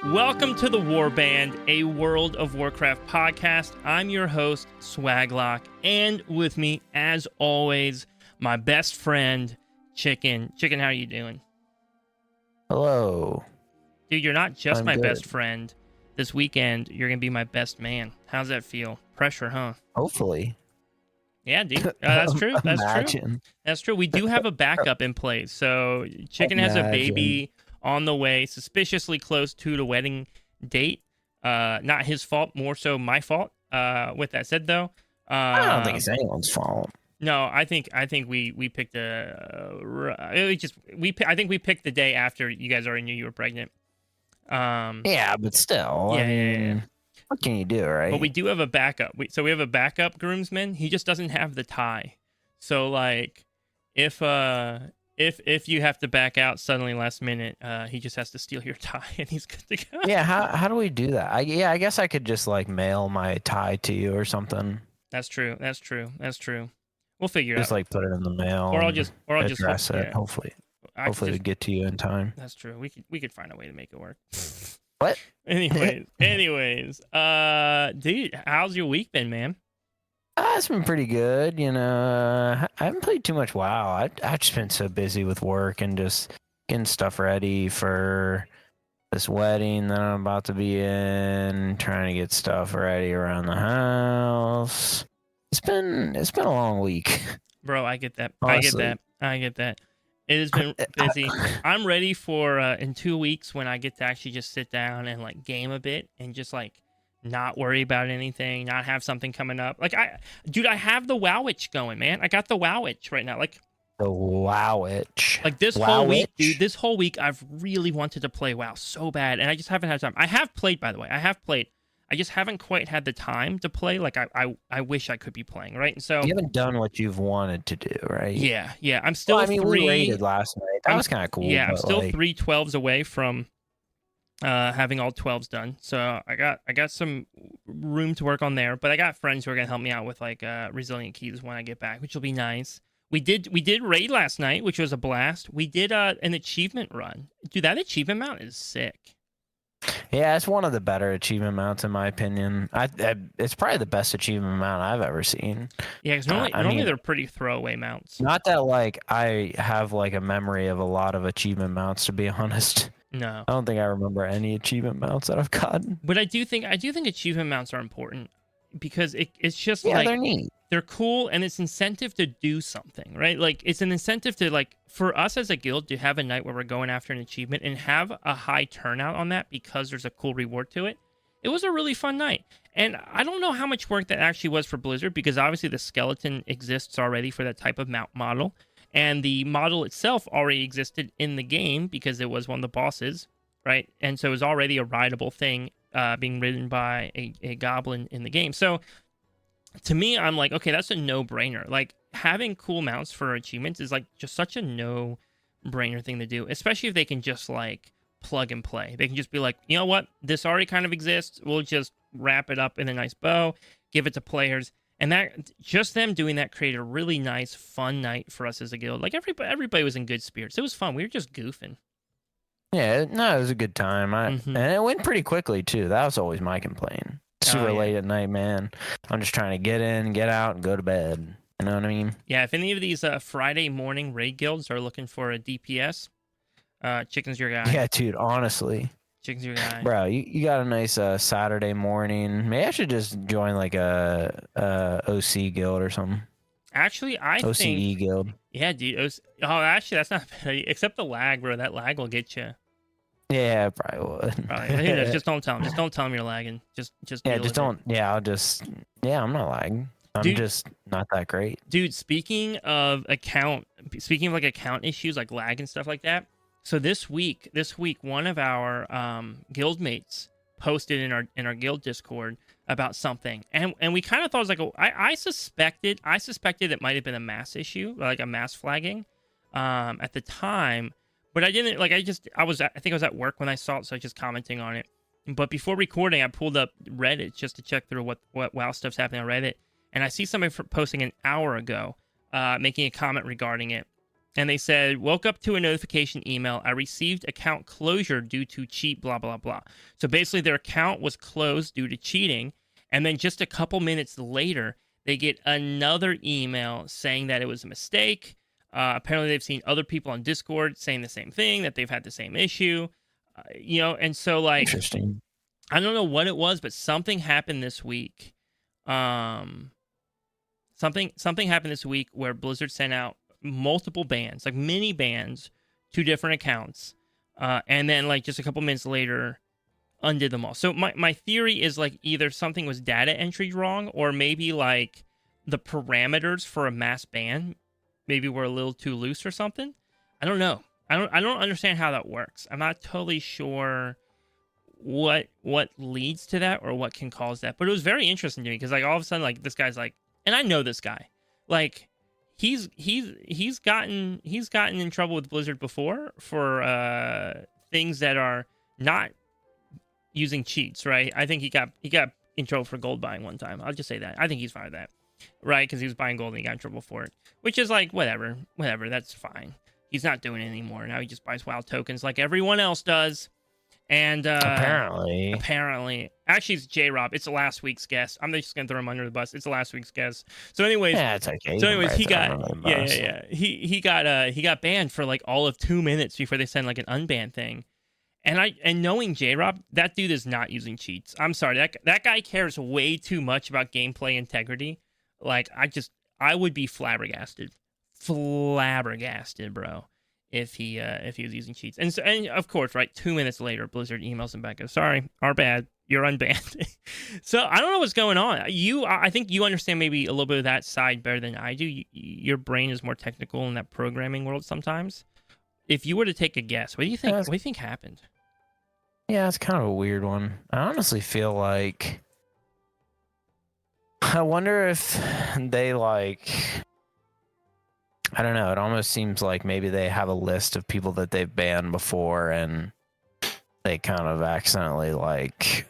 Welcome to the Warband, a World of Warcraft podcast. I'm your host, Swaglock, and with me, as always, my best friend, Chicken. Chicken, how are you doing? Hello. Dude, you're not just I'm my good. best friend. This weekend, you're going to be my best man. How's that feel? Pressure, huh? Hopefully. Yeah, dude. That's true. That's true. Imagine. That's true. We do have a backup in place. So Chicken has a baby on the way, suspiciously close to the wedding date. Not his fault, more so my fault. With that said, though, I don't think it's anyone's fault. no, I think we picked I think we picked the day after you guys already knew you were pregnant. Yeah, but still. Yeah, I mean, what can you do, right? But we do have a backup. So we have a backup groomsman. He just doesn't have the tie. So like, if you have to back out suddenly last minute, he just has to steal your tie and he's good to go. Yeah, how do we do that? I guess I could just like mail my tie to you or something. That's true. We'll figure it out. Just like put it in the mail. Or I'll just address it. yeah. Hopefully we get to you in time. That's true. We could find a way to make it work. What? Anyways, dude, how's your week been, man? It's been pretty good. You know, I haven't played too much WoW. I've just been so busy with work and just getting stuff ready for this wedding that I'm about to be in, trying to get stuff ready around the house. It's been a long week. Bro, I get that. Honestly. I get that. It has been busy. I'm ready for in 2 weeks when I get to actually just sit down and like game a bit and just like not worry about anything, not have something coming up. Like I have the WoW itch going, man. I got the WoW itch right now. Like The WoW itch. Like this WoW whole week, itch? dude. This whole week, I've really wanted to play WoW so bad, and I just haven't had time. I have played, by the way. I have played. I just haven't quite had the time to play. Like I wish I could be playing, right? And so You haven't done what you've wanted to do, right? yeah. I'm still Well, I mean, three. we raided last night. That was kind of cool. Yeah, I'm but, still like, 3 12s away from having all 12s done. So I got some room to work on there, but I got friends who are gonna help me out with like resilient keys when I get back, which will be nice. We did raid last night, which was a blast. We did an achievement run. Dude, that achievement mount is sick. Yeah, it's one of the better achievement mounts in my opinion. It's probably the best achievement mount I've ever seen. Yeah, because normally they're pretty throwaway mounts. Not that like I have like a memory of a lot of achievement mounts, to be honest. No, I don't think I remember any achievement mounts that I've gotten. but I do think achievement mounts are important because it's just Yeah, like they're neat. they're cool and it's incentive to do something, right? Like it's an incentive to like for us as a guild to have a night where we're going after an achievement and have a high turnout on that because there's a cool reward to it. It was a really fun night. And I don't know how much work that actually was for Blizzard because obviously the skeleton exists already for that type of mount model. And the model itself already existed in the game because it was one of the bosses, right? And so it was already a rideable thing being ridden by a goblin in the game. So to me, I'm like, okay, that's a no-brainer. Like, having cool mounts for achievements is, like, just such a no-brainer thing to do, especially if they can just, like, plug and play. They can just be like, you know what? This already kind of exists. We'll just wrap it up in a nice bow, give it to players. And that, just them doing that created a really nice, fun night for us as a guild. Like, everybody was in good spirits. It was fun. We were just goofing. Yeah, no, it was a good time. And it went pretty quickly, too. That was always my complaint. Super late at night, man. I'm just trying to get in, get out, and go to bed. You know what I mean? Yeah, if any of these Friday morning raid guilds are looking for a DPS, Chicken's your guy. Yeah, dude, honestly. Chicken's your guy. Bro, you got a nice Saturday morning. Maybe I should just join like a OC guild or something. Actually, I OCE think... guild. Yeah, dude. Actually, that's not bad. Except the lag, bro. That lag will get you. Yeah, probably would. Probably. Just don't tell him. Just don't tell him you're lagging. Just yeah, deal just with don't. it. Yeah, I'm not lagging. I'm just not that great. Dude, speaking of like account issues like lag and stuff like that. So this week, one of our guildmates posted in our guild Discord about something, and we kind of thought it was like I suspected it might have been a mass issue, like a mass flagging, at the time. But I didn't, like, I think I was at work when I saw it, so I was just commenting on it. But before recording, I pulled up Reddit just to check through what WoW stuff's happening on Reddit. And I see somebody posting an hour ago, making a comment regarding it. And they said, woke up to a notification email. I received account closure due to cheat, blah, blah, blah. So basically their account was closed due to cheating. And then just a couple minutes later, they get another email saying that it was a mistake. Apparently they've seen other people on Discord saying the same thing, that they've had the same issue. And so like, Interesting. I don't know what it was, but something happened this week. Something happened this week where Blizzard sent out multiple bans, like mini bans, to different accounts, and then like just a couple minutes later undid them all. So my theory is like either something was data entry wrong, or maybe like the parameters for a mass ban maybe were a little too loose or something. I don't know. I don't understand how that works. I'm not totally sure what leads to that or what can cause that. But it was very interesting to me because like all of a sudden like this guy's like, and I know this guy, like he's gotten in trouble with Blizzard before for things that are not using cheats, right? I think he got in trouble for gold buying one time. I'll just say that. I think he's fine with that, right? Because he was buying gold and he got in trouble for it, which is like whatever, that's fine. He's not doing it anymore. Now he just buys WoW tokens like everyone else does. And apparently, actually, it's J-Rob. It's last week's guest. I'm just gonna throw him under the bus. It's last week's guest. So, anyways, yeah, it's okay. So, anyways, he got he got banned for like all of 2 minutes before they send like an unban thing. And knowing J-Rob, that dude is not using cheats. I'm sorry, that guy cares way too much about gameplay integrity. Like I would be flabbergasted, bro, if he was using cheats. And of course, right, 2 minutes later, Blizzard emails him back, goes, sorry, our bad, you're unbanned. So I don't know what's going on. I think you understand maybe a little bit of that side better than I do. Your brain is more technical in that programming world sometimes. If you were to take a guess, what do you think? What do you think happened? Yeah, it's kind of a weird one. I honestly feel like I wonder if they like. I don't know. It almost seems like maybe they have a list of people that they've banned before, and they kind of accidentally like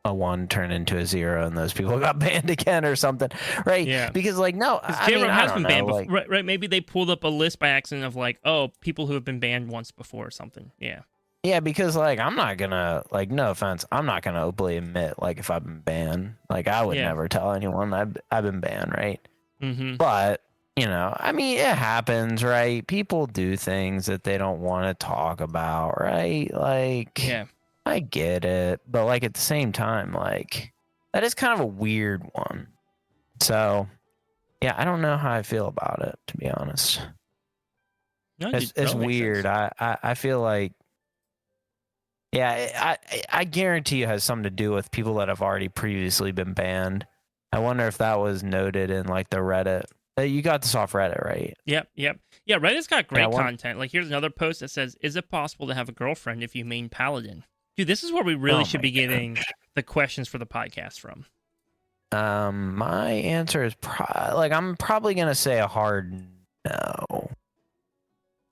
a 1 turned into a 0, and those people got banned again or something, right? Yeah. Because like no, I mean, I don't know. Banned like, before, right? Maybe they pulled up a list by accident of like, oh, people who have been banned once before or something. Yeah. Yeah, because like I'm not gonna like, no offense, I'm not gonna openly admit like if I've been banned. Like I would never tell anyone I've been banned, right? Mm-hmm. But you know, I mean, it happens, right? People do things that they don't want to talk about, right? Like, yeah, I get it, but like at the same time, like that is kind of a weird one. So, yeah, I don't know how I feel about it, to be honest. No, it's weird. I feel like. Yeah, I guarantee it has something to do with people that have already previously been banned. I wonder if that was noted in like the Reddit. You got this off Reddit, right? Yep. Yeah, Reddit's got great content. Like here's another post that says, is it possible to have a girlfriend if you main Paladin? Dude, this is where we really should be getting the questions for the podcast from. My answer is I'm probably going to say a hard no.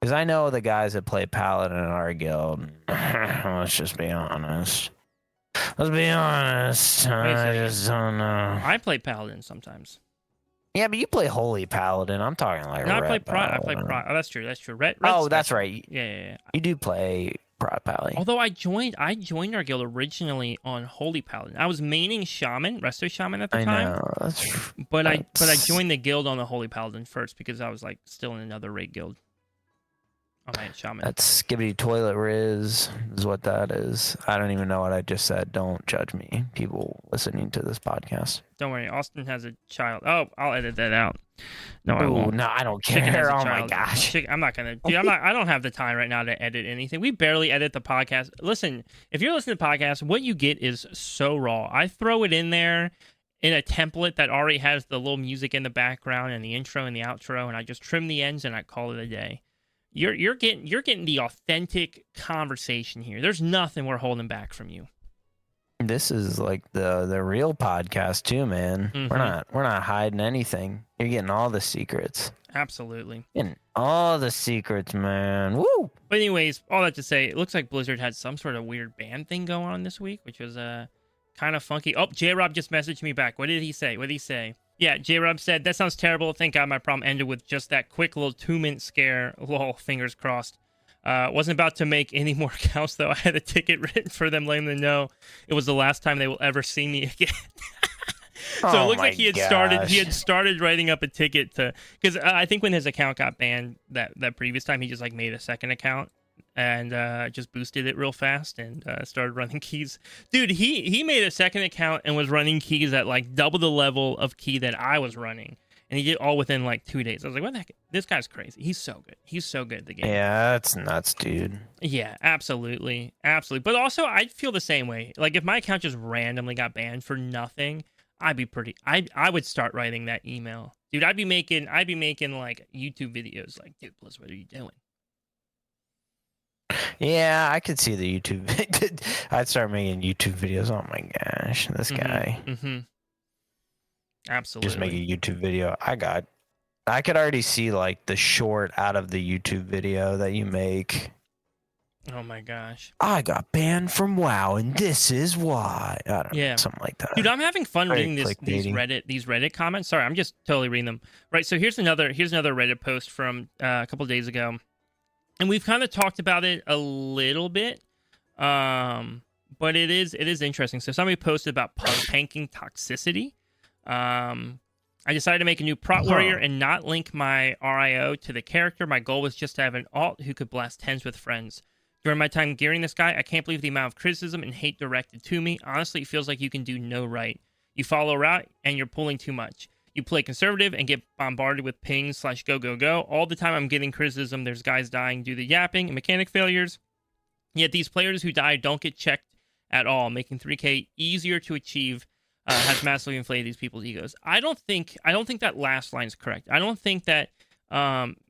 Because I know the guys that play Paladin in our guild. Let's just be honest. I just don't know. I play Paladin sometimes. Yeah, but you play Holy Paladin. I'm talking like no, Red I play Prot. Paladin. I play Prot. Oh, that's true. Red that's right. Yeah. You do play Prot Paladin. Although I joined our guild originally on Holy Paladin. I was maining Shaman, Resto Shaman at the time. I know. But I joined the guild on the Holy Paladin first because I was like still in another raid guild. Oh man, Shaman. That's Skibbity Toilet Riz is what that is. I don't even know what I just said. Don't judge me, people listening to this podcast. Don't worry, Austin has a child. Oh, I'll edit that out. No, I won't. No, I don't care. Oh my gosh. I'm not gonna. Dude, I don't have the time right now to edit anything. We barely edit the podcast. Listen, if you're listening to podcasts, what you get is so raw. I throw it in there in a template that already has the little music in the background and the intro and the outro, and I just trim the ends and I call it a day. You're getting the authentic conversation here. There's nothing we're holding back from you. This is like the real podcast too, man. Mm-hmm. We're not hiding anything. You're getting all the secrets. Absolutely. Getting all the secrets, man. Woo! But anyways, all that to say, it looks like Blizzard had some sort of weird ban thing going on this week, which was kind of funky. Oh, J-Rob just messaged me back. What did he say? Yeah, J-Rob said, that sounds terrible. Thank God my problem ended with just that quick little 2-minute scare. Lol, fingers crossed. Wasn't about to make any more accounts, though. I had a ticket written for them letting them know it was the last time they will ever see me again. So it looks like he had started writing up a ticket to, because I think when his account got banned that previous time, he just like made a second account and just boosted it real fast and started running keys. Dude, he made a second account and was running keys at like double the level of key that I was running, and he did all within like 2 days. I was like, what the heck? This guy's crazy. He's so good. He's so good at the game. Yeah, that's nuts, dude. Yeah, absolutely, but also I feel the same way. Like if my account just randomly got banned for nothing, I would start writing that email, dude. I'd be making like YouTube videos, like, dude, Blizz, what are you doing? Yeah, I could see the YouTube. I'd start making YouTube videos. Oh my gosh, this guy. Mm-hmm. Absolutely. Just make a YouTube video. I could already see like the short out of the YouTube video that you make. Oh my gosh. I got banned from WoW, and this is why. I don't know, something like that. Dude, I'm having fun reading these Reddit comments. Sorry, I'm just totally reading them. Right, so here's another Reddit post from a couple days ago. And we've kind of talked about it a little bit. But it is interesting. So somebody posted about pug tanking toxicity. I decided to make a new prot warrior and not link my RIO to the character. My goal was just to have an alt who could blast tens with friends. During my time gearing this guy, I can't believe the amount of criticism and hate directed to me. Honestly, it feels like you can do no right. You follow a route, and you're pulling too much. You play conservative and get bombarded with pings / go, go, go. All the time I'm getting criticism. There's guys dying due to yapping and mechanic failures. Yet these players who die don't get checked at all, making 3K easier to achieve has massively inflated these people's egos. I don't think that last line is correct. I don't think that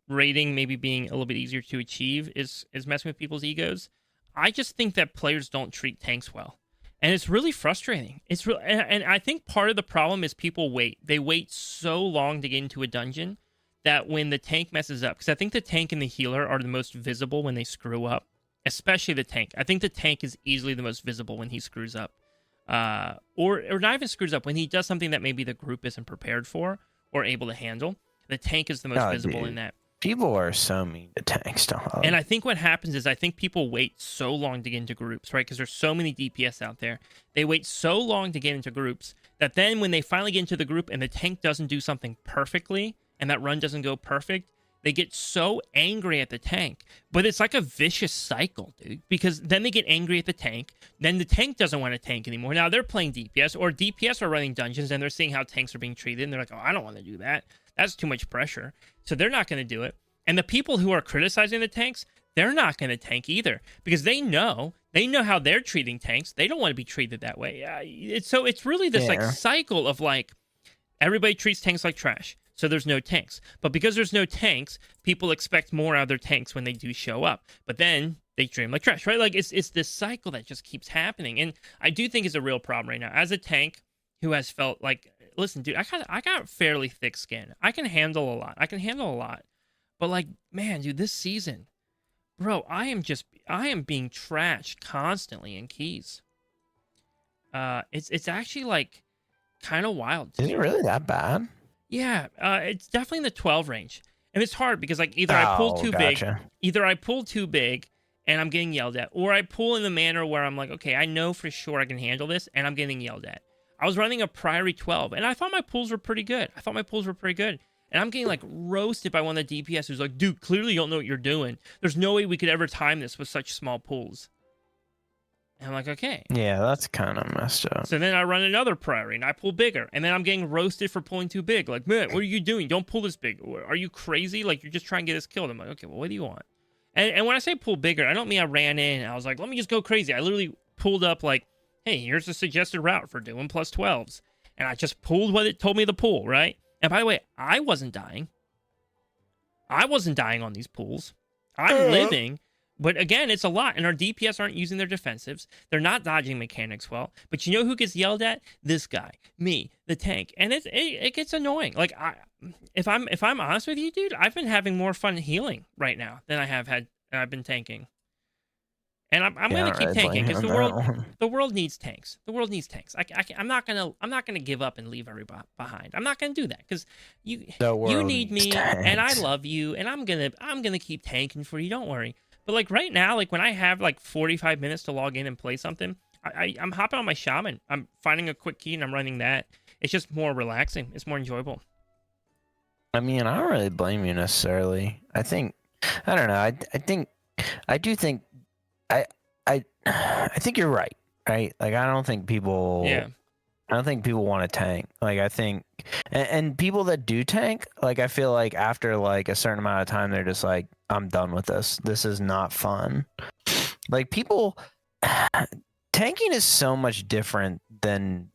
rating maybe being a little bit easier to achieve is messing with people's egos. I just think that players don't treat tanks well, and it's really frustrating. And I think part of the problem is people wait. They wait so long to get into a dungeon that when the tank messes up, because I think the tank and the healer are the most visible when they screw up, especially the tank. I think the tank is easily the most visible when he screws up, or not even screws up, when he does something that maybe the group isn't prepared for or able to handle. The tank is the most visible in that. People are so mean to tanks, dog. And I think what happens is I think people wait so long to get into groups, right? Because there's so many DPS out there. They wait so long to get into groups that then when they finally get into the group and the tank doesn't do something perfectly and that run doesn't go perfect, they get so angry at the tank. But it's like a vicious cycle, dude. Because then they get angry at the tank. Then the tank doesn't want to tank anymore. Now they're playing DPS, or DPS are running dungeons and they're seeing how tanks are being treated. And they're like, oh, I don't want to do that. That's too much pressure. So they're not going to do it. And the people who are criticizing the tanks, they're not going to tank either, because they know how they're treating tanks. They don't want to be treated that way. It's really this like cycle of like everybody treats tanks like trash, so there's no tanks. But because there's no tanks, people expect more out of their tanks when they do show up. But then they treat them like trash, right? Like it's this cycle that just keeps happening, and I do think it's a real problem right now. As a tank who has felt like, listen, dude, I got fairly thick skin. I can handle a lot. But like, man, dude, this season, bro, I am being trashed constantly in keys. It's actually like kind of wild. Is it really that bad? Yeah, it's definitely in the 12 range. And it's hard because like either I pull too big and I'm getting yelled at, or I pull in the manner where I'm like, okay, I know for sure I can handle this, and I'm getting yelled at. I was running a Priory 12, and I thought my pulls were pretty good. And I'm getting like roasted by one of the DPS who's like, dude, clearly you don't know what you're doing. There's no way we could ever time this with such small pulls. And I'm like, okay. Yeah, that's kind of messed up. So then I run another Priory and I pull bigger. And then I'm getting roasted for pulling too big. Like, man, what are you doing? Don't pull this big. Are you crazy? Like, you're just trying to get us killed. I'm like, okay, well, what do you want? And when I say pull bigger, I don't mean I ran in and I was like, let me just go crazy. I literally pulled up like, hey, here's a suggested route for doing plus 12s. And I just pulled what it told me to pull, right? And by the way, I wasn't dying. On these pulls. I'm living. But again, it's a lot. And our DPS aren't using their defensives. They're not dodging mechanics well. But you know who gets yelled at? This guy. Me. The tank. And it gets annoying. Like, if I'm honest with you, dude, I've been having more fun healing right now than I've been tanking. And I'm Yeah, I gonna don't keep really tanking blame you because on that one. the world needs tanks. The world needs tanks. I'm not gonna give up and leave everybody behind. I'm not gonna do that because The you world need needs me and I tanks. love you and I'm gonna keep tanking for you. Don't worry. But like right now, like when I have like 45 minutes to log in and play something, I'm hopping on my shaman. I'm finding a quick key and I'm running that. It's just more relaxing. It's more enjoyable. I mean, I don't really blame you necessarily. I think, I don't know. I do think, I, I think you're right. Right? Like, Yeah. I don't think people want to tank. Like, I think, and people that do tank, like, I feel like after like a certain amount of time, they're just like, I'm done with this. This is not fun. Like, people, tanking is so much different than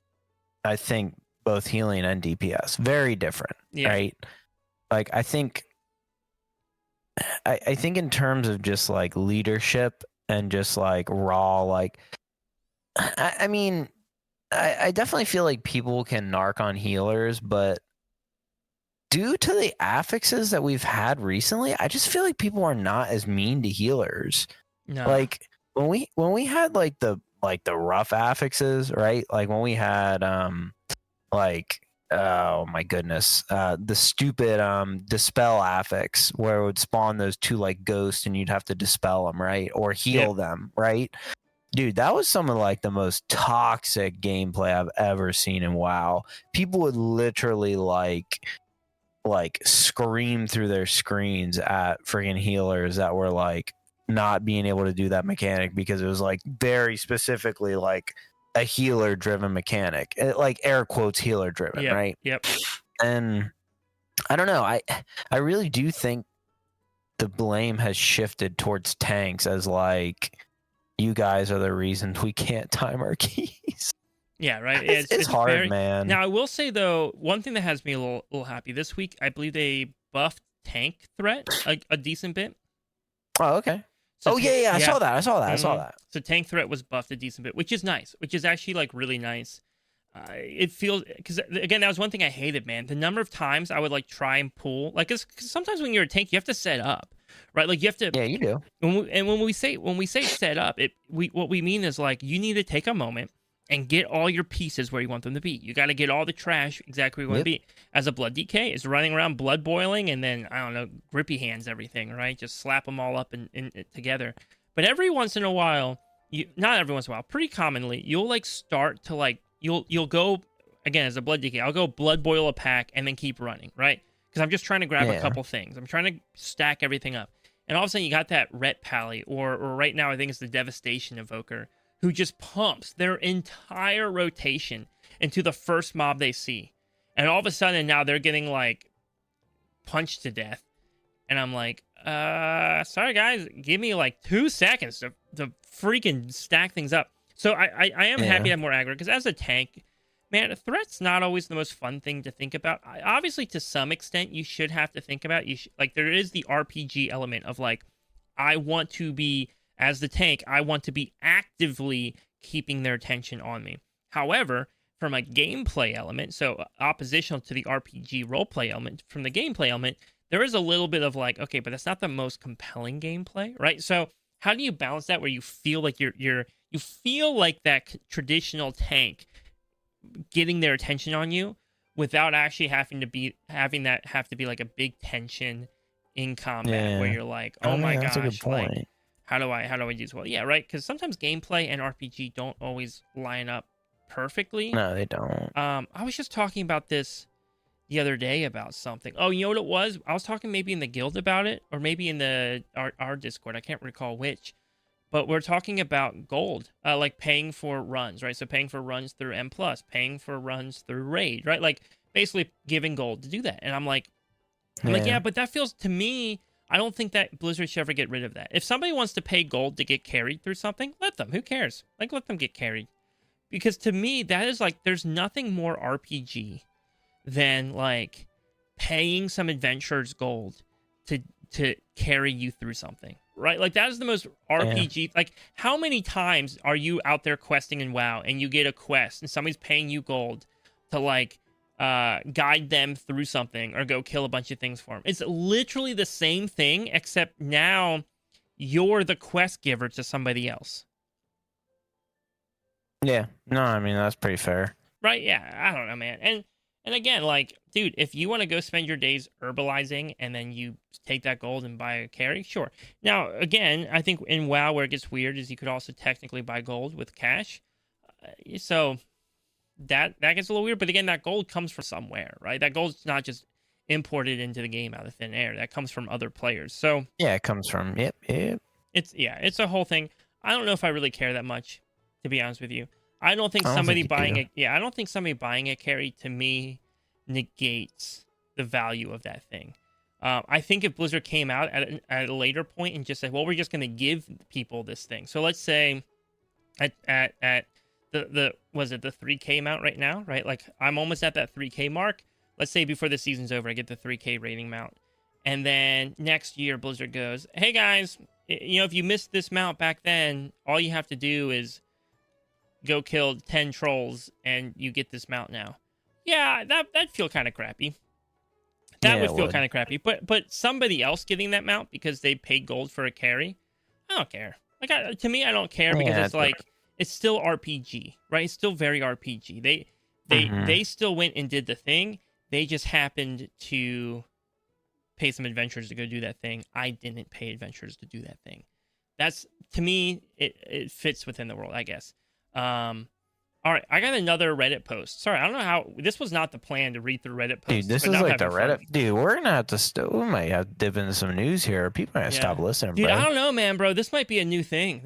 I think both healing and DPS. Very different, Yeah. right? Like, I think in terms of just like leadership and just like raw, like, I mean, I definitely feel like people can narc on healers, but due to the affixes that we've had recently, I just feel like people are not as mean to healers. No. Like when we had the rough affixes, right? Like when we had like oh my goodness, the stupid dispel affix where it would spawn those two like ghosts and you'd have to dispel them, right? Or heal them, right? Dude, that was some of like the most toxic gameplay I've ever seen in WoW. People would literally like scream through their screens at freaking healers that were like not being able to do that mechanic because it was like very specifically like a healer driven mechanic, like air quotes healer driven, right? Yep. And I don't know, I really do think the blame has shifted towards tanks as like you guys are the reason we can't time our keys. Yeah, right. It's hard, very... man. Now I will say though, one thing that has me a little happy this week, I believe they buffed tank threat a decent bit. Oh, okay. So yeah, I saw that. I saw Mm-hmm. that. So tank threat was buffed a decent bit, which is nice. Which is actually like really nice. It feels because again that was one thing I hated, man. The number of times I would like try and pull, like, cause sometimes when you're a tank, you have to set up, right? Like you have to. Yeah, you do. When we say set up, what we mean is like you need to take a moment and get all your pieces where you want them to be. You got to get all the trash exactly where you want to be. As a blood DK is running around blood boiling and then I don't know, grippy hands everything, right? Just slap them all up in together. But every once in a while, not every once in a while, pretty commonly, you'll like start to like you'll go again as a blood DK. I'll go blood boil a pack and then keep running, right? Because I'm just trying to grab a couple things. I'm trying to stack everything up. And all of a sudden you got that Ret Pally, or right now I think it's the Devastation Evoker, who just pumps their entire rotation into the first mob they see. And all of a sudden now they're getting like punched to death. And I'm like, sorry guys, give me like 2 seconds to freaking stack things up. So I am happy to have more aggro, because as a tank, man, threat's not always the most fun thing to think about. Obviously, to some extent, you should have to think about. Like there is the RPG element of like, I want to be, as the tank, I want to be actively keeping their attention on me. However, from a gameplay element, so oppositional to the RPG roleplay element, from the gameplay element, there is a little bit of like, okay, but that's not the most compelling gameplay, right? So how do you balance that where you feel like you feel like that traditional tank getting their attention on you without actually having that have to be like a big tension in combat where you're like, oh my gosh, that's a good point. like, how do I do this well? Yeah, right. Because sometimes gameplay and RPG don't always line up perfectly. No, they don't. I was just talking about this the other day about something. Oh, you know what it was? I was talking maybe in the guild about it, or maybe in our Discord. I can't recall which. But we're talking about gold, like paying for runs, right? So paying for runs through M+, paying for runs through Raid, right? Like basically giving gold to do that. And I'm like, yeah, but that feels, to me, I don't think that Blizzard should ever get rid of that. If somebody wants to pay gold to get carried through something, let them. Who cares? Like, let them get carried. Because to me, that is like, there's nothing more RPG than like paying some adventurer's gold to carry you through something. Right? Like, that is the most RPG. Yeah. Like, how many times are you out there questing in WoW and you get a quest and somebody's paying you gold to, like, guide them through something or go kill a bunch of things for them? It's literally the same thing, except now you're the quest giver to somebody else. Yeah. No, I mean, that's pretty fair. Right? Yeah, I don't know, man. And again, like, dude, if you want to go spend your days herbalizing and then you take that gold and buy a carry, sure. Now, again, I think in WoW where it gets weird is you could also technically buy gold with cash. So that gets a little weird, but again, that gold comes from somewhere, right? That gold's not just imported into the game out of thin air. That comes from other players. So yeah, it comes from yep. it's a whole thing. I don't know if I really care that much, to be honest with you. I don't think I don't somebody think you buying do. it. Yeah, I don't think somebody buying a carry to me negates the value of that thing. I think if Blizzard came out at a later point and just said, "Well, we're just going to give people this thing." So let's say at the was it the 3K amount right now, right? Like I'm almost at that 3K mark. Let's say before the season's over, I get the 3K rating mount, and then next year Blizzard goes, "Hey guys, if you missed this mount back then, all you have to do is go kill 10 trolls and you get this mount now." Yeah, that'd feel kind of crappy. That would feel kind of crappy. But somebody else getting that mount because they paid gold for a carry, I don't care. Like to me, I don't care because it's like it's still RPG, right? It's still very RPG. They still went and did the thing. They just happened to pay some adventurers to go do that thing. I didn't pay adventurers to do that thing. That's to me, it fits within the world, I guess. All right, I got another Reddit post. Sorry, I don't know how this was not the plan to read through Reddit posts. Dude, this is like the Reddit. Dude, we're gonna have to. We might have to dip into some news here. People are gonna stop listening, dude, bro. I don't know, man, bro. This might be a new thing.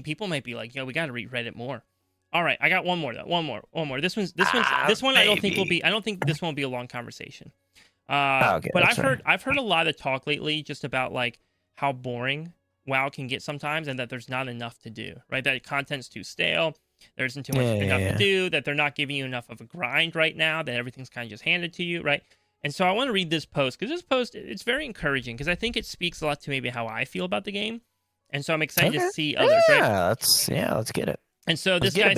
People might be like, yo, we got to read Reddit more. All right, I got one more though. One more. This one. I don't think will be. I don't think this won't be a long conversation. Okay, but I've heard a lot of talk lately just about like how boring WoW can get sometimes, and that there's not enough to do. Right, that content's too stale. There isn't too much enough to do, that they're not giving you enough of a grind right now, that everything's kind of just handed to you, right? And so I want to read this post, because this post, it's very encouraging, because I think it speaks a lot to maybe how I feel about the game. And so I'm excited to see others, right? Let's get it. And so this guy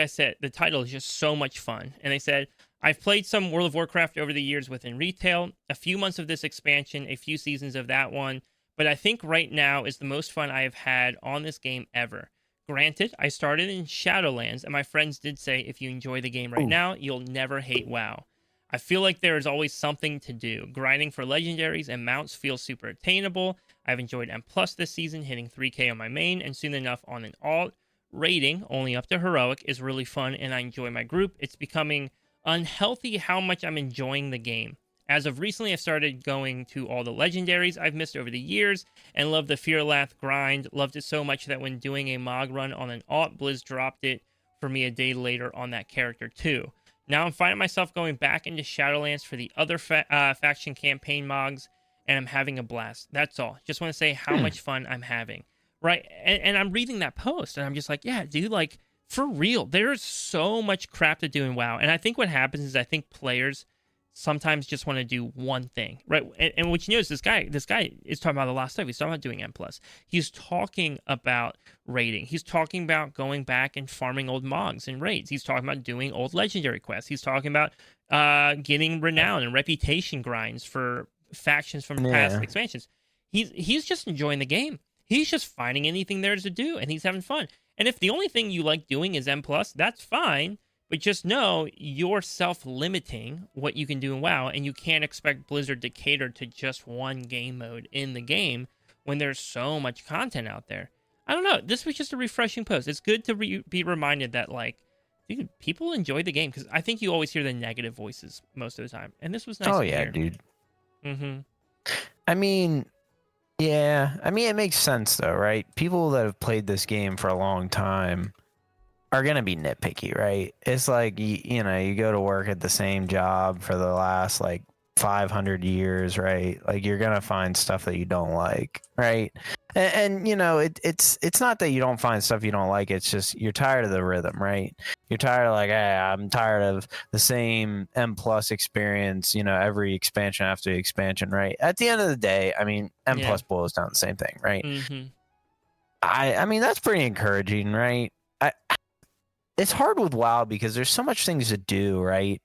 said, the title is just so much fun. And they said, I've played some World of Warcraft over the years within retail, a few months of this expansion, a few seasons of that one, but I think right now is the most fun I have had on this game ever. Granted, I started in Shadowlands, and my friends did say if you enjoy the game right now, you'll never hate WoW. I feel like there is always something to do. Grinding for legendaries and mounts feels super attainable. I've enjoyed M+ this season, hitting 3K on my main, and soon enough on an alt. Rating, only up to heroic, is really fun, and I enjoy my group. It's becoming unhealthy how much I'm enjoying the game. As of recently, I've started going to all the legendaries I've missed over the years and love the Fearlath grind. Loved it so much that when doing a Mog run on an alt, Blizz dropped it for me a day later on that character too. Now I'm finding myself going back into Shadowlands for the other faction campaign Mogs, and I'm having a blast. That's all. Just want to say how much fun I'm having. Right? And I'm reading that post, and I'm just like, yeah, dude, like, for real, there's so much crap to do in WoW. And I think what happens is I think players sometimes just want to do one thing, right? And what you notice, this guy is talking about a lot of stuff. He's talking about doing M+. He's talking about raiding. He's talking about going back and farming old Mogs and raids. He's talking about doing old legendary quests. He's talking about getting renown and reputation grinds for factions from past expansions. He's just enjoying the game. He's just finding anything there to do, and he's having fun. And if the only thing you like doing is M+, that's fine. But just know you're self-limiting what you can do in WoW, and you can't expect Blizzard to cater to just one game mode in the game when there's so much content out there. I don't know. This was just a refreshing post. It's good to be reminded that, like, dude, people enjoy the game, because I think you always hear the negative voices most of the time, and this was nice to hear. Dude. Mm-hmm. I mean, yeah. I mean, it makes sense, though, right? People that have played this game for a long time are going to be nitpicky, right? It's like, you go to work at the same job for the last, like, 500 years, right? Like, you're going to find stuff that you don't like, right? And it's not that you don't find stuff you don't like. It's just you're tired of the rhythm, right? You're tired of like, hey, I'm tired of the same M+ experience, every expansion after expansion, right? At the end of the day, I mean, M+ boils down the same thing, right? Mm-hmm. I mean, that's pretty encouraging, right? It's hard with WoW because there's so much things to do, right?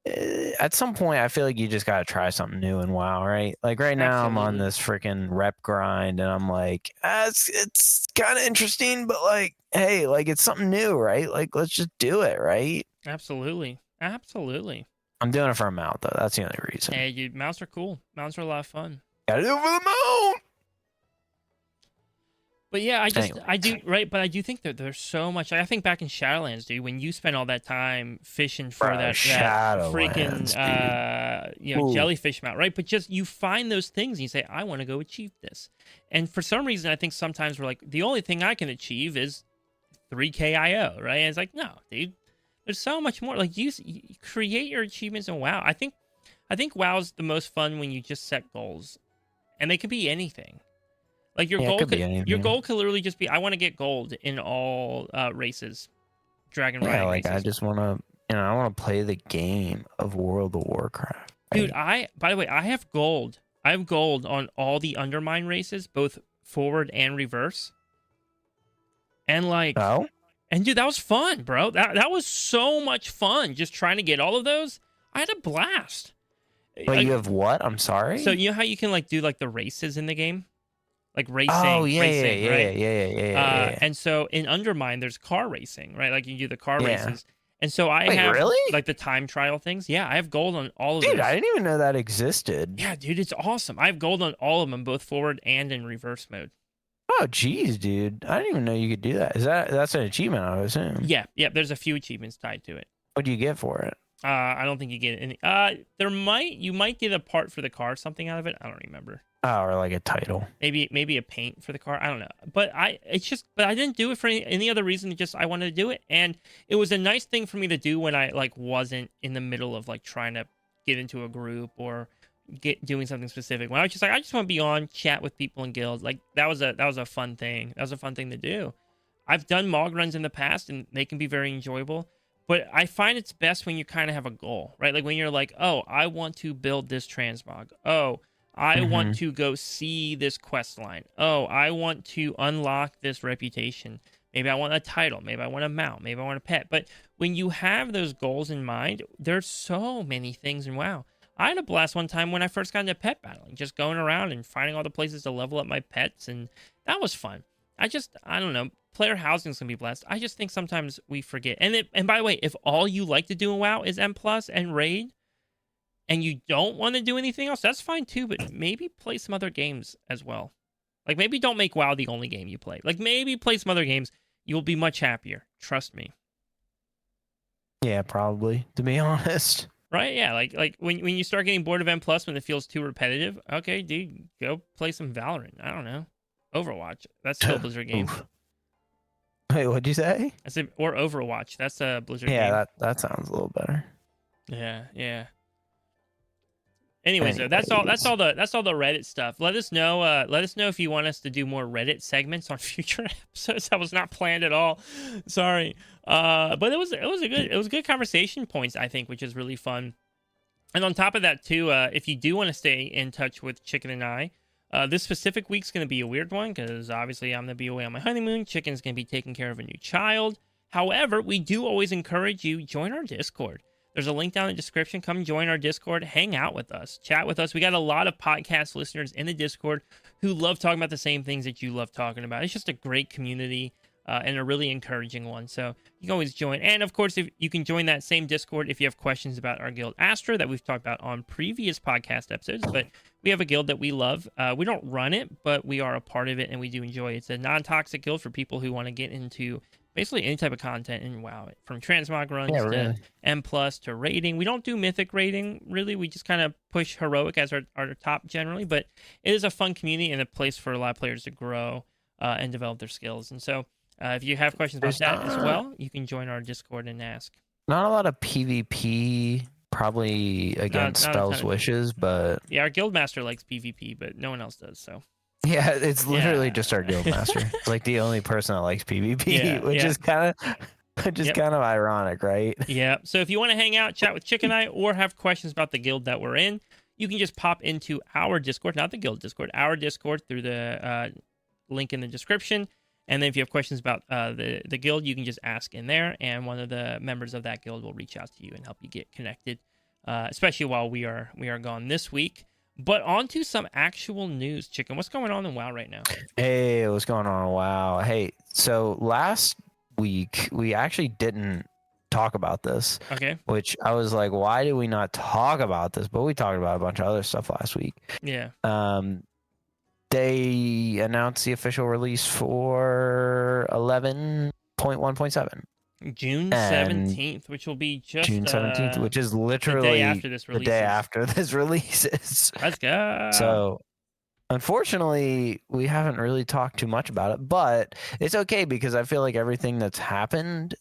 at some point, I feel like you just gotta try something new in WoW, right? Like right now, I'm on Absolutely. this freaking rep grind, and I'm like, it's kind of interesting, but like, hey, like it's something new, right? Like let's just do it, right? Absolutely. Absolutely. I'm doing it for a mount though. That's the only reason. Hey, dude, mounts are cool. Mounts are a lot of fun. Gotta do it for the mount. But yeah, Anyway, I do, right? But I do think that there's so much. I think back in Shadowlands, dude, when you spent all that time fishing for bro, that freaking, Shadowlands, dude. Ooh. jellyfish mount, right? But just you find those things and you say, I want to go achieve this. And for some reason, I think sometimes we're like, the only thing I can achieve is 3K IO, right? And it's like, no, dude, there's so much more. Like you create your achievements in WoW. I think WoW's the most fun when you just set goals, and they could be anything. Like your goal could literally just be, I want to get gold in all races, dragon riding like races. I just want to, I want to play the game of World of Warcraft. Dude, by the way, I have gold. I have gold on all the Undermine races, both forward and reverse. And like, and dude, that was fun, bro. That was so much fun. Just trying to get all of those. I had a blast. But you have what? I'm sorry. So you know how you can like do like the races in the game? Like racing, racing, right? Yeah. And so in Undermine, there's car racing, right? Like you do the car races. And so I have like the time trial things. Yeah, I have gold on all of them. Dude, I didn't even know that existed. Yeah, dude, it's awesome. I have gold on all of them, both forward and in reverse mode. Oh, geez, dude. I didn't even know you could do that. That's an achievement, I would assume. Yeah, there's a few achievements tied to it. What do you get for it? I don't think you get any. You might get a part for the car, something out of it. I don't remember. Oh, or like a title. Maybe a paint for the car. I don't know. But I didn't do it for any other reason. Just I wanted to do it, and it was a nice thing for me to do when I like wasn't in the middle of like trying to get into a group or doing something specific. When I was just like, I just want to be on, chat with people in guilds. Like that was a fun thing. That was a fun thing to do. I've done Mog runs in the past, and they can be very enjoyable. But I find it's best when you kind of have a goal, right? Like when you're like, oh, I want to build this transmog. Oh, I want to go see this quest line. Oh, I want to unlock this reputation. Maybe I want a title. Maybe I want a mount. Maybe I want a pet. But when you have those goals in mind, there's so many things in WoW. I had a blast one time when I first got into pet battling, just going around and finding all the places to level up my pets, and that was fun. I don't know. Player housing is going to be blessed. I just think sometimes we forget. And by the way, if all you like to do in WoW is M+ and Raid, and you don't want to do anything else, that's fine too, but maybe play some other games as well. Like maybe don't make WoW the only game you play. Like maybe play some other games. You'll be much happier. Trust me. Yeah, probably, to be honest. Right? Yeah, like when you start getting bored of M+, when it feels too repetitive, okay, dude, go play some Valorant. I don't know. Overwatch. That's still a Blizzard game. Wait, what'd you say? I said, or Overwatch. That's a Blizzard game. Yeah, that sounds a little better. Yeah. Anyways, though, that's all the Reddit stuff. Let us know if you want us to do more Reddit segments on future episodes. That was not planned at all. Sorry. But it was a good conversation points, I think, which is really fun. And on top of that too, if you do want to stay in touch with Chicken and I, this specific week's going to be a weird one because obviously I'm going to be away on my honeymoon. Chicken's going to be taking care of a new child. However, we do always encourage you, join our Discord. There's a link down in the description. Come join our Discord. Hang out with us. Chat with us. We got a lot of podcast listeners in the Discord who love talking about the same things that you love talking about. It's just a great community and a really encouraging one. So you can always join. And, of course, if you can join that same Discord if you have questions about our guild Astra that we've talked about on previous podcast episodes. But we have a guild that we love. We don't run it, but we are a part of it, and we do enjoy it. It's a non-toxic guild for people who want to get into basically any type of content in WoW, from transmog runs to M+ to raiding. We don't do mythic raiding, really. We just kind of push heroic as our top generally, but it is a fun community and a place for a lot of players to grow and develop their skills. And so if you have questions about that as well, you can join our Discord and ask. Not a lot of PvP, probably against Spell's wishes, but... Yeah, our guildmaster likes PvP, but no one else does, so... Yeah, it's literally just our guildmaster. Like the only person that likes PvP, which is kind of ironic, right? Yeah. So if you want to hang out, chat with Chick and I, or have questions about the guild that we're in, you can just pop into our Discord, not the guild Discord, our Discord through the link in the description. And then if you have questions about the guild, you can just ask in there, and one of the members of that guild will reach out to you and help you get connected especially while we are gone this week. But on to some actual news, Chicken. What's going on in WoW right now? Hey, what's going on? Wow. Hey, so last week we actually didn't talk about this. Okay. Which I was like, why did we not talk about this? But we talked about a bunch of other stuff last week. Yeah. They announced the official release for 11.1.7. June 17th, which will be just June 17th, which is literally the day after this releases. The day after this releases. Let's go. So, unfortunately, we haven't really talked too much about it, but it's okay because I feel like everything that's happened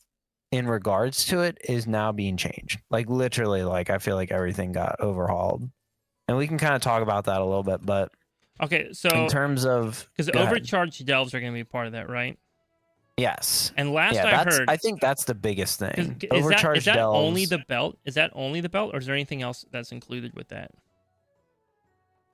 in regards to it is now being changed. Like literally, like I feel like everything got overhauled. And we can kind of talk about that a little bit, but okay, so in terms of because overcharged delves are going to be part of that, right? Yes. And last I heard, I think that's the biggest thing. Is that delves, only the belt? Is that only the belt, or is there anything else that's included with that?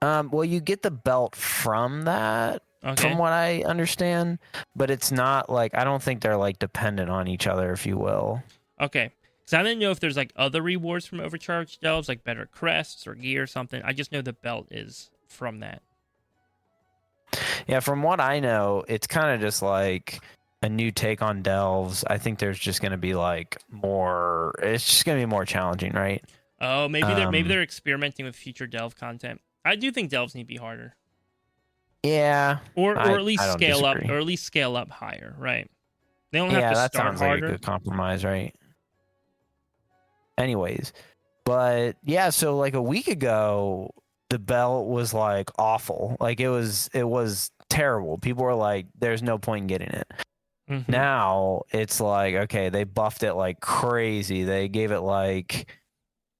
Well, you get the belt from that, okay. From what I understand, but it's not like I don't think they're like dependent on each other, if you will. Okay. Because I didn't know if there's like other rewards from overcharged delves, like better crests or gear or something. I just know the belt is from that. Yeah, from what I know, it's kind of just like a new take on delves. I think there's just going to be like more. It's just going to be more challenging, right? Oh, maybe they're experimenting with future delve content. I do think delves need to be harder. Yeah, or at least scale up, or at least scale up higher, right? They don't have to that start sounds harder. Like a good compromise, right? Anyways, but yeah, so like a week ago, the belt was like awful. Like it was terrible. People were like, "There's no point in getting it." Mm-hmm. Now it's like, okay, they buffed it like crazy. They gave it like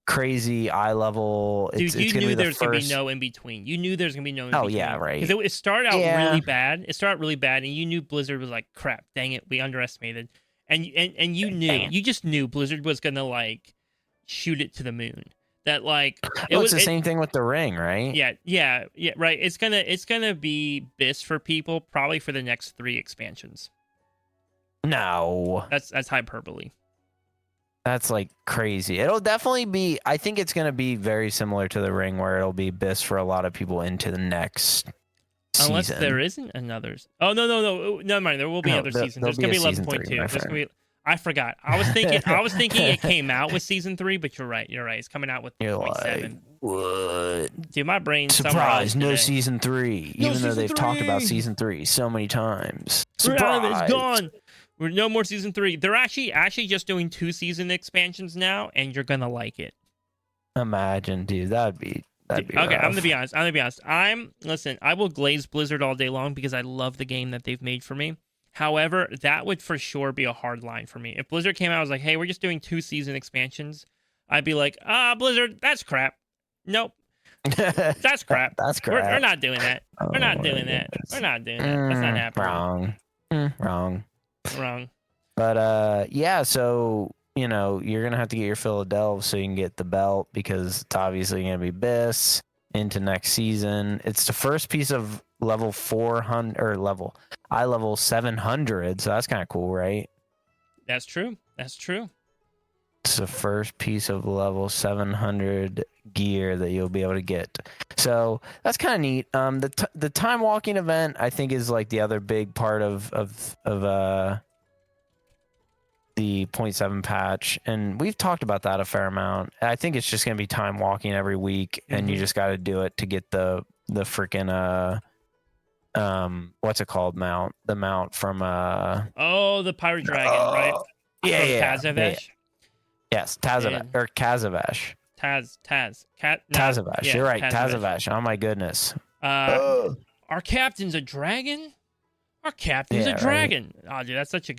crazy eye level. Dude, you knew there's gonna be no in between. You knew there's gonna be no in between. Oh yeah, right. Because it started out really bad. It started really bad, and you knew Blizzard was like, "Crap, dang it, we underestimated." And you knew, you just knew Blizzard was gonna like shoot it to the moon. That like it's the same thing with the ring, right? Yeah, right. It's gonna be BIS for people probably for the next 3 expansions. No, that's hyperbole. That's like crazy. It'll definitely be. I think it's gonna be very similar to the ring, where it'll be BIS for a lot of people into the next season. Unless there isn't another. Oh no, never mind. There will be other seasons. There's gonna be 11.2. There's gonna be. I forgot. I was thinking it came out with season 3, but you're right. It's coming out with 0.7. Like, what? Dude, my brain. Surprise! No season 3, even though they've talked about season 3 so many times. Surprise! It's gone. We're no more season 3. They're actually just doing 2 season expansions now, and you're gonna like it. Imagine, dude. That'd be okay. Rough. I'm gonna be honest. Listen. I will glaze Blizzard all day long because I love the game that they've made for me. However, that would for sure be a hard line for me. If Blizzard came out and was like, "Hey, we're just doing 2 season expansions," I'd be like, Blizzard, that's crap. Nope. That's crap. That's crap. We're not doing that. We're not doing that. We're not doing that. That's not happening. Wrong. But yeah, so you're gonna have to get your fill of delves so you can get the belt, because it's obviously gonna be BIS into next season. It's the first piece of level 400 or level 700, so that's kind of cool, right? That's true. It's the first piece of level 700 gear that you'll be able to get, so that's kind of neat. The time walking event, I think, is like the other big part of the 0.7 patch, and we've talked about that a fair amount. I think it's just gonna be time walking every week, and you just got to do it to get the freaking what's it called, the mount from the pirate dragon, right? Yeah, Tazavesh. Yes, Tazavesh or Kazavesh. Tazavesh. You're right, Tazavesh. Oh my goodness. Our captain's a dragon. Our captain's a dragon. Right. Oh, dude, that's such a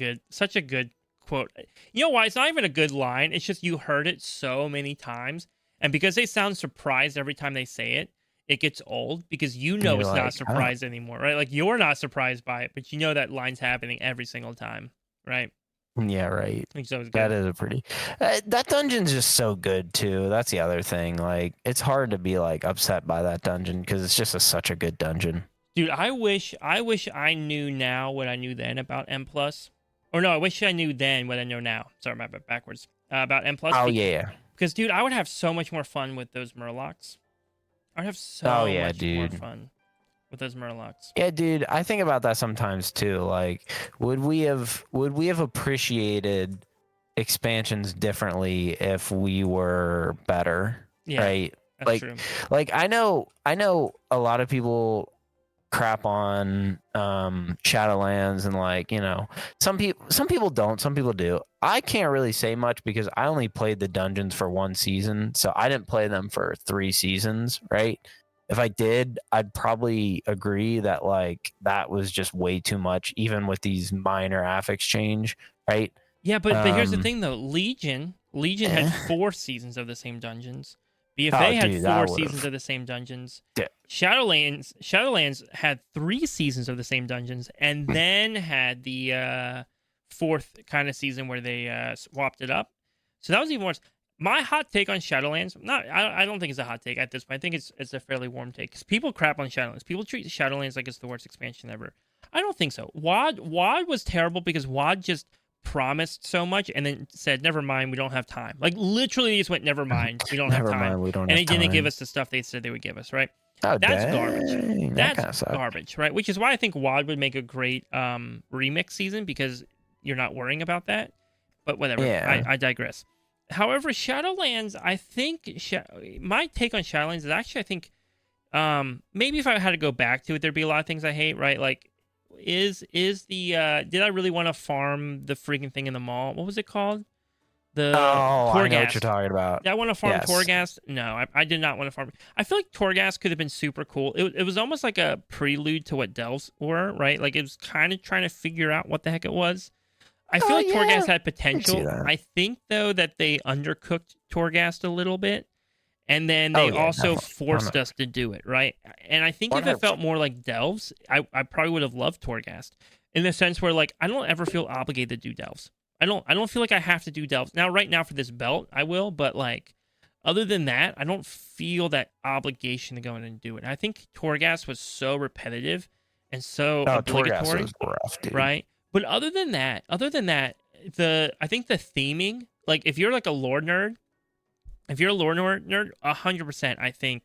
good quote. You know why? It's not even a good line. It's just you heard it so many times, and because they sound surprised every time they say it, it gets old, because it's like, not surprised anymore, right? Like, you're not surprised by it, but you know that line's happening every single time, right? Yeah, right. That is a pretty. That dungeon's just so good too. That's the other thing. Like, it's hard to be like upset by that dungeon because it's just such a good dungeon. Dude, I wish I knew now what I knew then about M+. Or no, I wish I knew then what I know now. Sorry, my bad, backwards. About M+. Oh, yeah. Because, dude, I would have so much more fun with those Murlocs. I'd have so much more fun with those Murlocs. Yeah, dude, I think about that sometimes too. Like, would we have appreciated expansions differently if we were better? Yeah, right? That's true. Like I know a lot of people crap on Shadowlands, and like, you know, some people don't, some people do. I can't really say much because I only played the dungeons for one season, so I didn't play them for 3 seasons, right? If I did, I'd probably agree that like that was just way too much, even with these minor affix change, right? Yeah, but here's the thing though. Legion had 4 seasons of the same dungeons. BFA had 4 seasons of the same dungeons. Yeah. Shadowlands had 3 seasons of the same dungeons, and then had the 4th kind of season where they swapped it up. So that was even worse. My hot take on Shadowlands, I don't think it's a hot take at this point. I think it's a fairly warm take, because people crap on Shadowlands. People treat Shadowlands like it's the worst expansion ever. I don't think so. WoD was terrible because WoD just promised so much and then said, never mind, we don't have time. Like, literally, they just went, never mind, we don't have time. Never mind, we don't have time. And they didn't give us the stuff they said they would give us, right? Oh, that's dang. garbage. That's that garbage, right? Which is why I think WoD would make a great remix season, because you're not worrying about that. But whatever, yeah. I digress. However, Shadowlands, I think my take on Shadowlands is actually, I think maybe if I had to go back to it, there'd be a lot of things I hate, right? Like, is the did I really want to farm the freaking thing in the mall? What was it called? The I know what Torghast. you're talking about. Did I want to farm Torghast? No, I did not want to farm. I feel like Torghast could have been super cool. It was almost like a prelude to what Delves were, right? Like, it was kind of trying to figure out what the heck it was. I feel like Torghast had potential. I think, though, that they undercooked Torghast a little bit, and then they also forced us to do it, right? And I think if it felt more like Delves, I probably would have loved Torghast, in the sense where, like, I don't ever feel obligated to do Delves. I don't feel like I have to do Delves. Now, right now for this belt, I will, but, like, other than that, I don't feel that obligation to go in and do it. And I think Torghast was so repetitive and so obligatory, was rough, dude. right? But other than that, I think the theming, like, if you're like a lore nerd, 100%, I think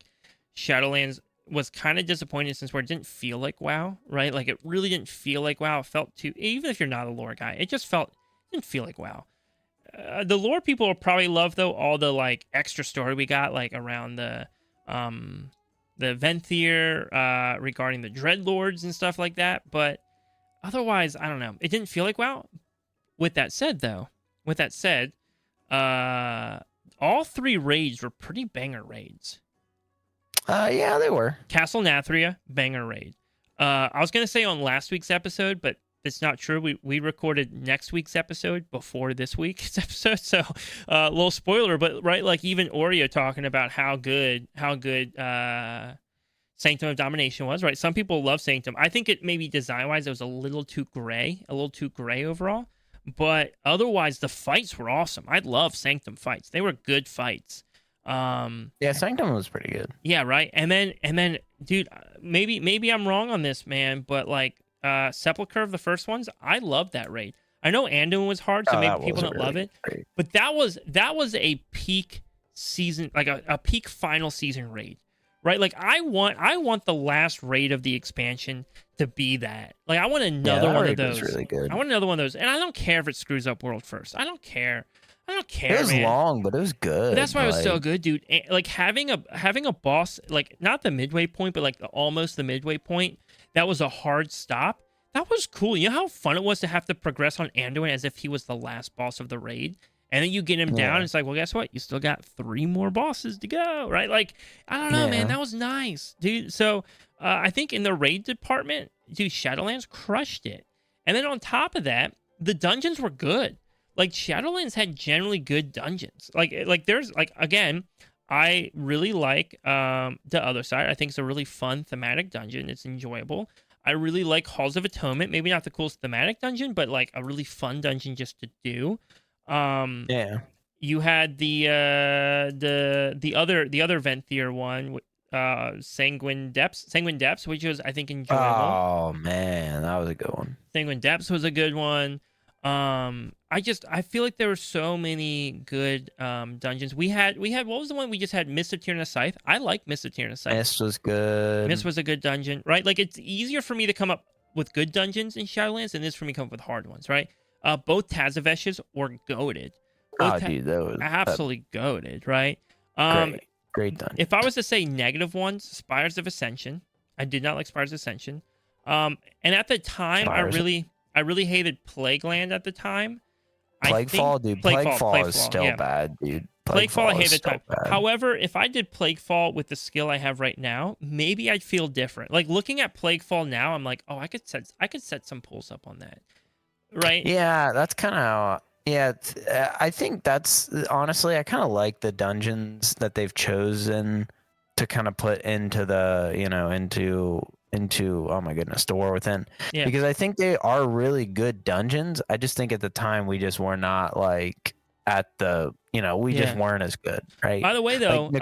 Shadowlands was kind of disappointed, since where it didn't feel like WoW, right? Like, it really didn't feel like WoW. It felt too, even if you're not a lore guy, it didn't feel like WoW. The lore people will probably love, though, all the, like, extra story we got, like, around the Venthyr, regarding the Dreadlords and stuff like that, but otherwise, I don't know. It didn't feel like WoW. With that said, all 3 raids were pretty banger raids. Yeah, they were. Castle Nathria, banger raid. I was going to say on last week's episode, but it's not true. We recorded next week's episode before this week's episode, so a little spoiler, but right, like, even Oreo talking about how good Sanctum of Domination was, right? Some people love Sanctum. I think it maybe design-wise, it was a little too gray overall. But otherwise, the fights were awesome. I love Sanctum fights. They were good fights. Yeah, Sanctum was pretty good. Yeah, right. And then, dude, maybe I'm wrong on this, man, but like Sepulchre of the first ones, I love that raid. I know Anduin was hard, so maybe people don't love it. Great. But that was a peak season, like a peak final season raid. Right, like I want the last raid of the expansion to be that. Like, I want another one of those. Was really good. I want another one of those, and I don't care if it screws up World First. I don't care. It was long, but it was good. But that's why it was so good, dude. Like, having a boss, like, not the midway point, but like almost the midway point, that was a hard stop. That was cool. You know how fun it was to have to progress on Anduin as if he was the last boss of the raid? And then you get him down, and it's like, well, guess what? You still got 3 more bosses to go, right? Like, I don't know, man. That was nice, dude. So I think in the raid department, dude, Shadowlands crushed it. And then on top of that, the dungeons were good. Like, Shadowlands had generally good dungeons. Like there's, like, again, I really like the other side. I think it's a really fun thematic dungeon. It's enjoyable. I really like Halls of Atonement. Maybe not the coolest thematic dungeon, but like a really fun dungeon just to do. You had the other Venthyr one, Sanguine Depths, which was, I think, enjoyable. Oh man, that was a good one. Sanguine Depths was a good one. I feel like there were so many good dungeons. We had what was the one we just had? Mist of Tyranus Scythe. I like Mist of Tyranus Scythe. Mist was good. Mist was a good dungeon, right? Like it's easier for me to come up with good dungeons in Shadowlands than it is for me to come up with hard ones, right? Both Tazaveshes were goated. Dude, that was absolutely goated, right? Great dungeon. If I was to say negative ones, Spires of Ascension. I did not like Spires of Ascension. And at the time, I really hated Plagueland at the time. Plaguefall, dude. Plaguefall is still bad, dude. Plaguefall I hated at the time. However, if I did Plaguefall with the skill I have right now, maybe I'd feel different. Like looking at Plaguefall now, I'm like, oh, I could set some pulls up on that, right? Yeah, that's kind of how. Yeah, I think that's honestly, I kind of like the dungeons that they've chosen to kind of put into the, into oh my goodness, the War Within. Yeah. Because I think they are really good dungeons. I just think at the time we just were not like at the, we just weren't as good, right? By the way, though,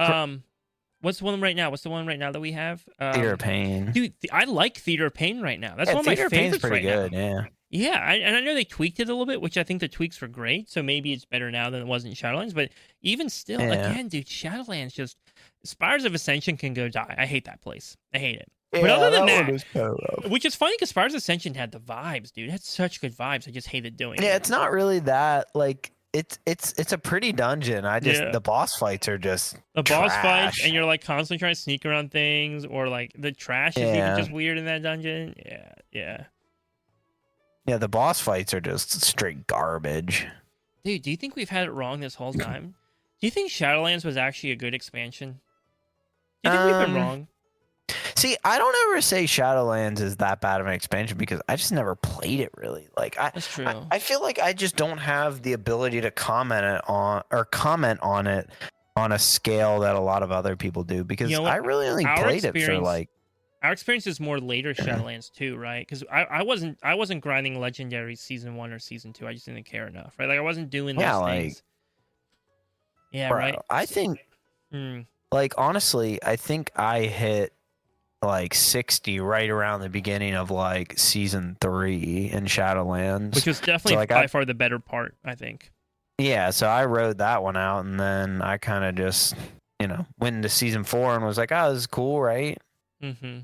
what's the one right now? What's the one right now that we have? Theater of Pain. Dude, I like Theater of Pain right now. That's one of my favorites right now. Yeah. Yeah, and I know they tweaked it a little bit, which I think the tweaks were great. So maybe it's better now than it was in Shadowlands. But even still, again, dude, Shadowlands just Spires of Ascension can go die. I hate that place. I hate it. Yeah, but other than that, which is funny because Spires of Ascension had the vibes, dude. It had such good vibes. I just hated doing it. Yeah, it's not really that like it's a pretty dungeon. The boss fights are just boss fights, and you're like constantly trying to sneak around things, or like the trash is even just weird in that dungeon. Yeah. Yeah, the boss fights are just straight garbage. Dude, do you think we've had it wrong this whole time? Do you think Shadowlands was actually a good expansion? Do you think we've been wrong? See, I don't ever say Shadowlands is that bad of an expansion because I just never played it really. Like That's true. I feel like I just don't have the ability to comment on it on a scale that a lot of other people do because I really only played it for like. Our experience is more later Shadowlands too, right? Because I wasn't grinding Legendary Season 1 or Season 2. I just didn't care enough, right? Like I wasn't doing those things. Yeah, bro, right. I think, like honestly, I think I hit like 60 right around the beginning of like Season 3 in Shadowlands, which was definitely by far the better part, I think. Yeah, so I rode that one out, and then I kind of just went into Season 4 and was like, oh, this is cool, right? Mm-hmm.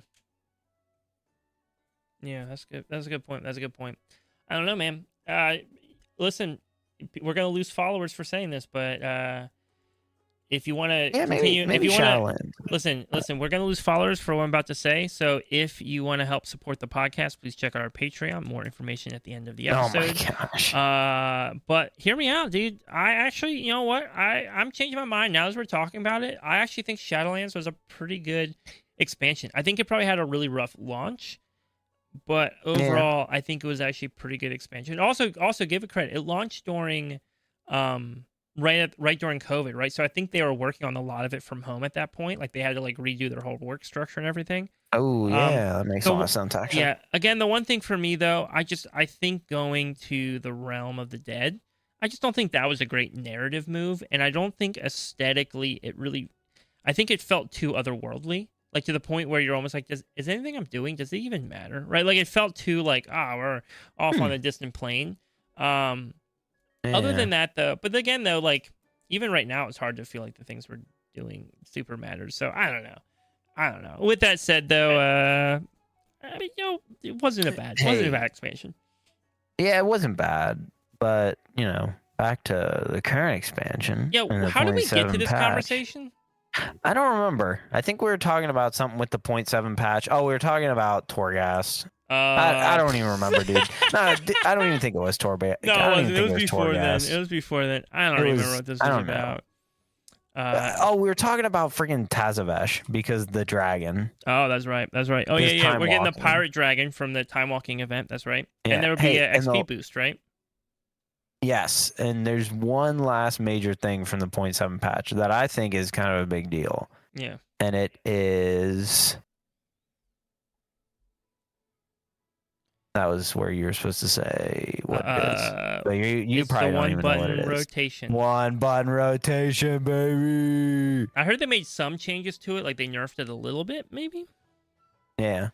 Yeah, that's good. That's a good point. I don't know, man. Listen, we're gonna lose followers for saying this, but if you want to continue, maybe if you want to listen, we're gonna lose followers for what I'm about to say. So if you want to help support the podcast, please check out our Patreon. More information at the end of the episode. Oh my gosh. But hear me out, dude. I actually, you know what? I'm changing my mind now as we're talking about it. I actually think Shadowlands was a pretty good expansion. I think it probably had a really rough launch, but overall, I think it was actually a pretty good expansion. Also give it credit. It launched during, right during COVID, right? So I think they were working on a lot of it from home at that point. Like they had to like redo their whole work structure and everything. Oh yeah, that makes a lot of sense actually. Yeah. Again, the one thing for me though, I think going to the Realm of the Dead, I just don't think that was a great narrative move, and I don't think aesthetically I think it felt too otherworldly. Like to the point where you're almost like, is anything I'm doing, does it even matter? Right? Like it felt too like, we're off on a distant plane. Other than that though, but again though, like even right now it's hard to feel like the things we're doing super matters. So I don't know. With that said though, I mean, it wasn't a bad expansion. Yeah, it wasn't bad, but back to the current expansion. Yeah, how did we get to this conversation? I don't remember. I think we were talking about something with the 0.7 patch. Oh, we were talking about Torghast. I don't even remember, dude. No, I don't even think it was Torghast. No, it was before then. It was before then. I don't remember what this was about. We were talking about freaking Tazavesh because the dragon. Oh, that's right. Oh, yeah. We're getting the pirate dragon from the time walking event. That's right. Yeah. And there would be an XP boost, right? Yes, and there's one last major thing from the 0.7 patch that I think is kind of a big deal. Yeah. And it is... That was where you were supposed to say what it is. But you probably don't even know what it is. Rotation. One button rotation, baby. I heard they made some changes to it, like they nerfed it a little bit, maybe. Yeah.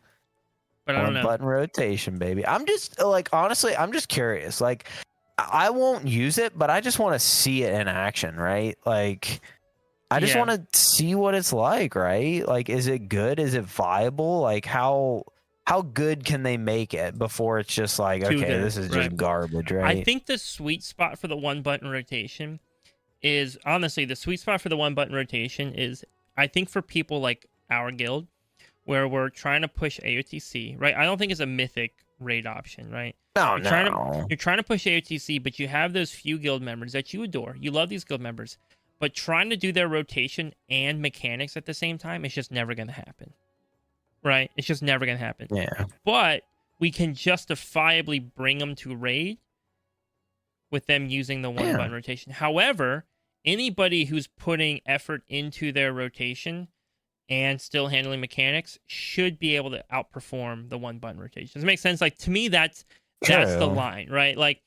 But I don't know. One button rotation, baby. I'm just like, honestly, I'm just curious. Like, I won't use it, but I just want to see it in action, right? Like, I just Yeah. want to see what it's like, right? Like, is it good? Is it viable? Like, how good can they make it before it's just like, To okay, their this is right. just garbage, I right? think the sweet spot for the one button rotation is honestly the sweet spot for the one button rotation is I think for people like our guild where we're trying to push AOTC, right? I don't think it's a mythic raid option, right? No, You're trying to push AOTC, but you have those few guild members that you adore. You love these guild members, but trying to do their rotation and mechanics at the same time, it's just never going to happen. Right? It's just never going to happen. Yeah. But we can justifiably bring them to raid with them using the one button rotation. However, anybody who's putting effort into their rotation and still handling mechanics should be able to outperform the one button rotation. Does it make sense? Like, to me, that's the line, right? Like,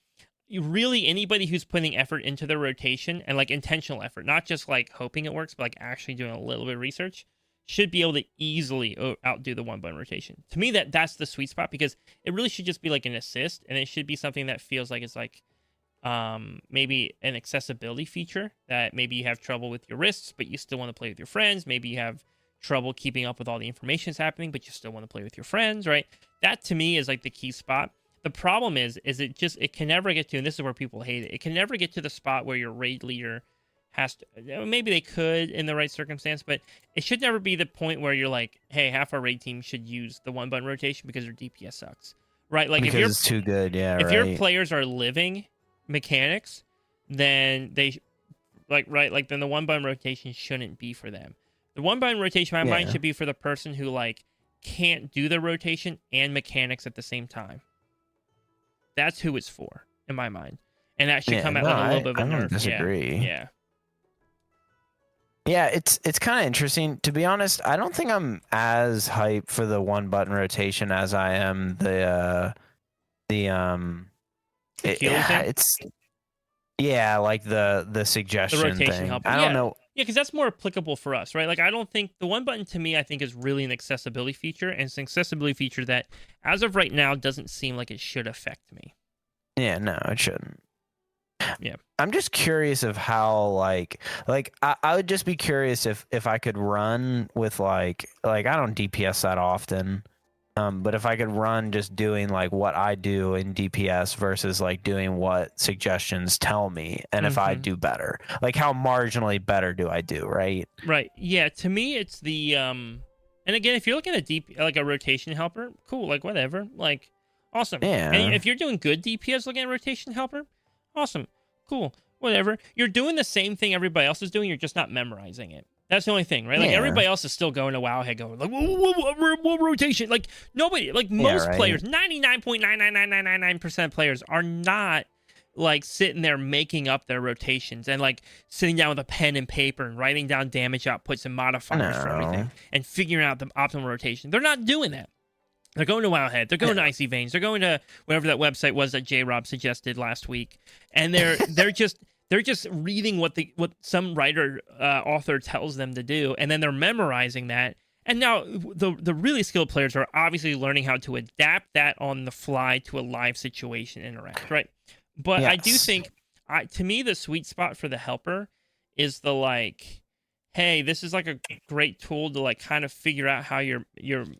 really anybody who's putting effort into their rotation and like intentional effort, not just like hoping it works, but like actually doing a little bit of research, should be able to easily outdo the one button rotation. To me, that's the sweet spot, because it really should just be like an assist, and it should be something that feels like it's like maybe an accessibility feature, that maybe you have trouble with your wrists, but you still want to play with your friends. Maybe you have trouble keeping up with all the information that's happening, but you still want to play with your friends, right? That to me is like the key spot. The problem is it can never get to, and this is where people hate it, it can never get to the spot where your raid leader has to, maybe they could in the right circumstance, but it should never be the point where you're like, hey, half our raid team should use the one button rotation because their DPS sucks, right? Like, because it's too good, if your players are living mechanics, then they then the one button rotation shouldn't be for them. The one button rotation, in my mind, should be for the person who like can't do the rotation and mechanics at the same time. That's who it's for, in my mind, and that should come at like a little bit of a nerf. I don't disagree. Yeah. Yeah, it's kind of interesting. To be honest, I don't think I'm as hyped for the one button rotation as I am like the suggestion the rotation thing. helper. I don't know. Yeah, because that's more applicable for us, right? Like, I don't think the one button, to me, I think is really an accessibility feature, and it's an accessibility feature that, as of right now, doesn't seem like it should affect me. Yeah, no, it shouldn't. Yeah, I'm just curious of how like I would just be curious if I could run with like I don't DPS that often, but if I could run just doing like what I do in DPS versus like doing what suggestions tell me, and if I do better, like how marginally better do I do, right? Right. Yeah. To me, it's the and again, if you're looking at like a rotation helper, cool. Like, whatever. Like, awesome. Yeah. And if you're doing good DPS looking at rotation helper, awesome, cool, whatever. You're doing the same thing everybody else is doing. You're just not memorizing it. That's the only thing, right? Like, everybody else is still going to Wowhead going like, what rotation? Like, nobody, like most players, 99.99999% of players are not like sitting there making up their rotations and like sitting down with a pen and paper and writing down damage outputs and modifiers for everything and figuring out the optimal rotation. They're not doing that. They're going to Wowhead. They're going to Icy Veins. They're going to whatever that website was that J-Rob suggested last week, and they're just reading what some writer author tells them to do, and then they're memorizing that. And now the really skilled players are obviously learning how to adapt that on the fly to a live situation interact, right? But I do think, to me, the sweet spot for the helper is the like, hey, this is like a great tool to like kind of figure out how your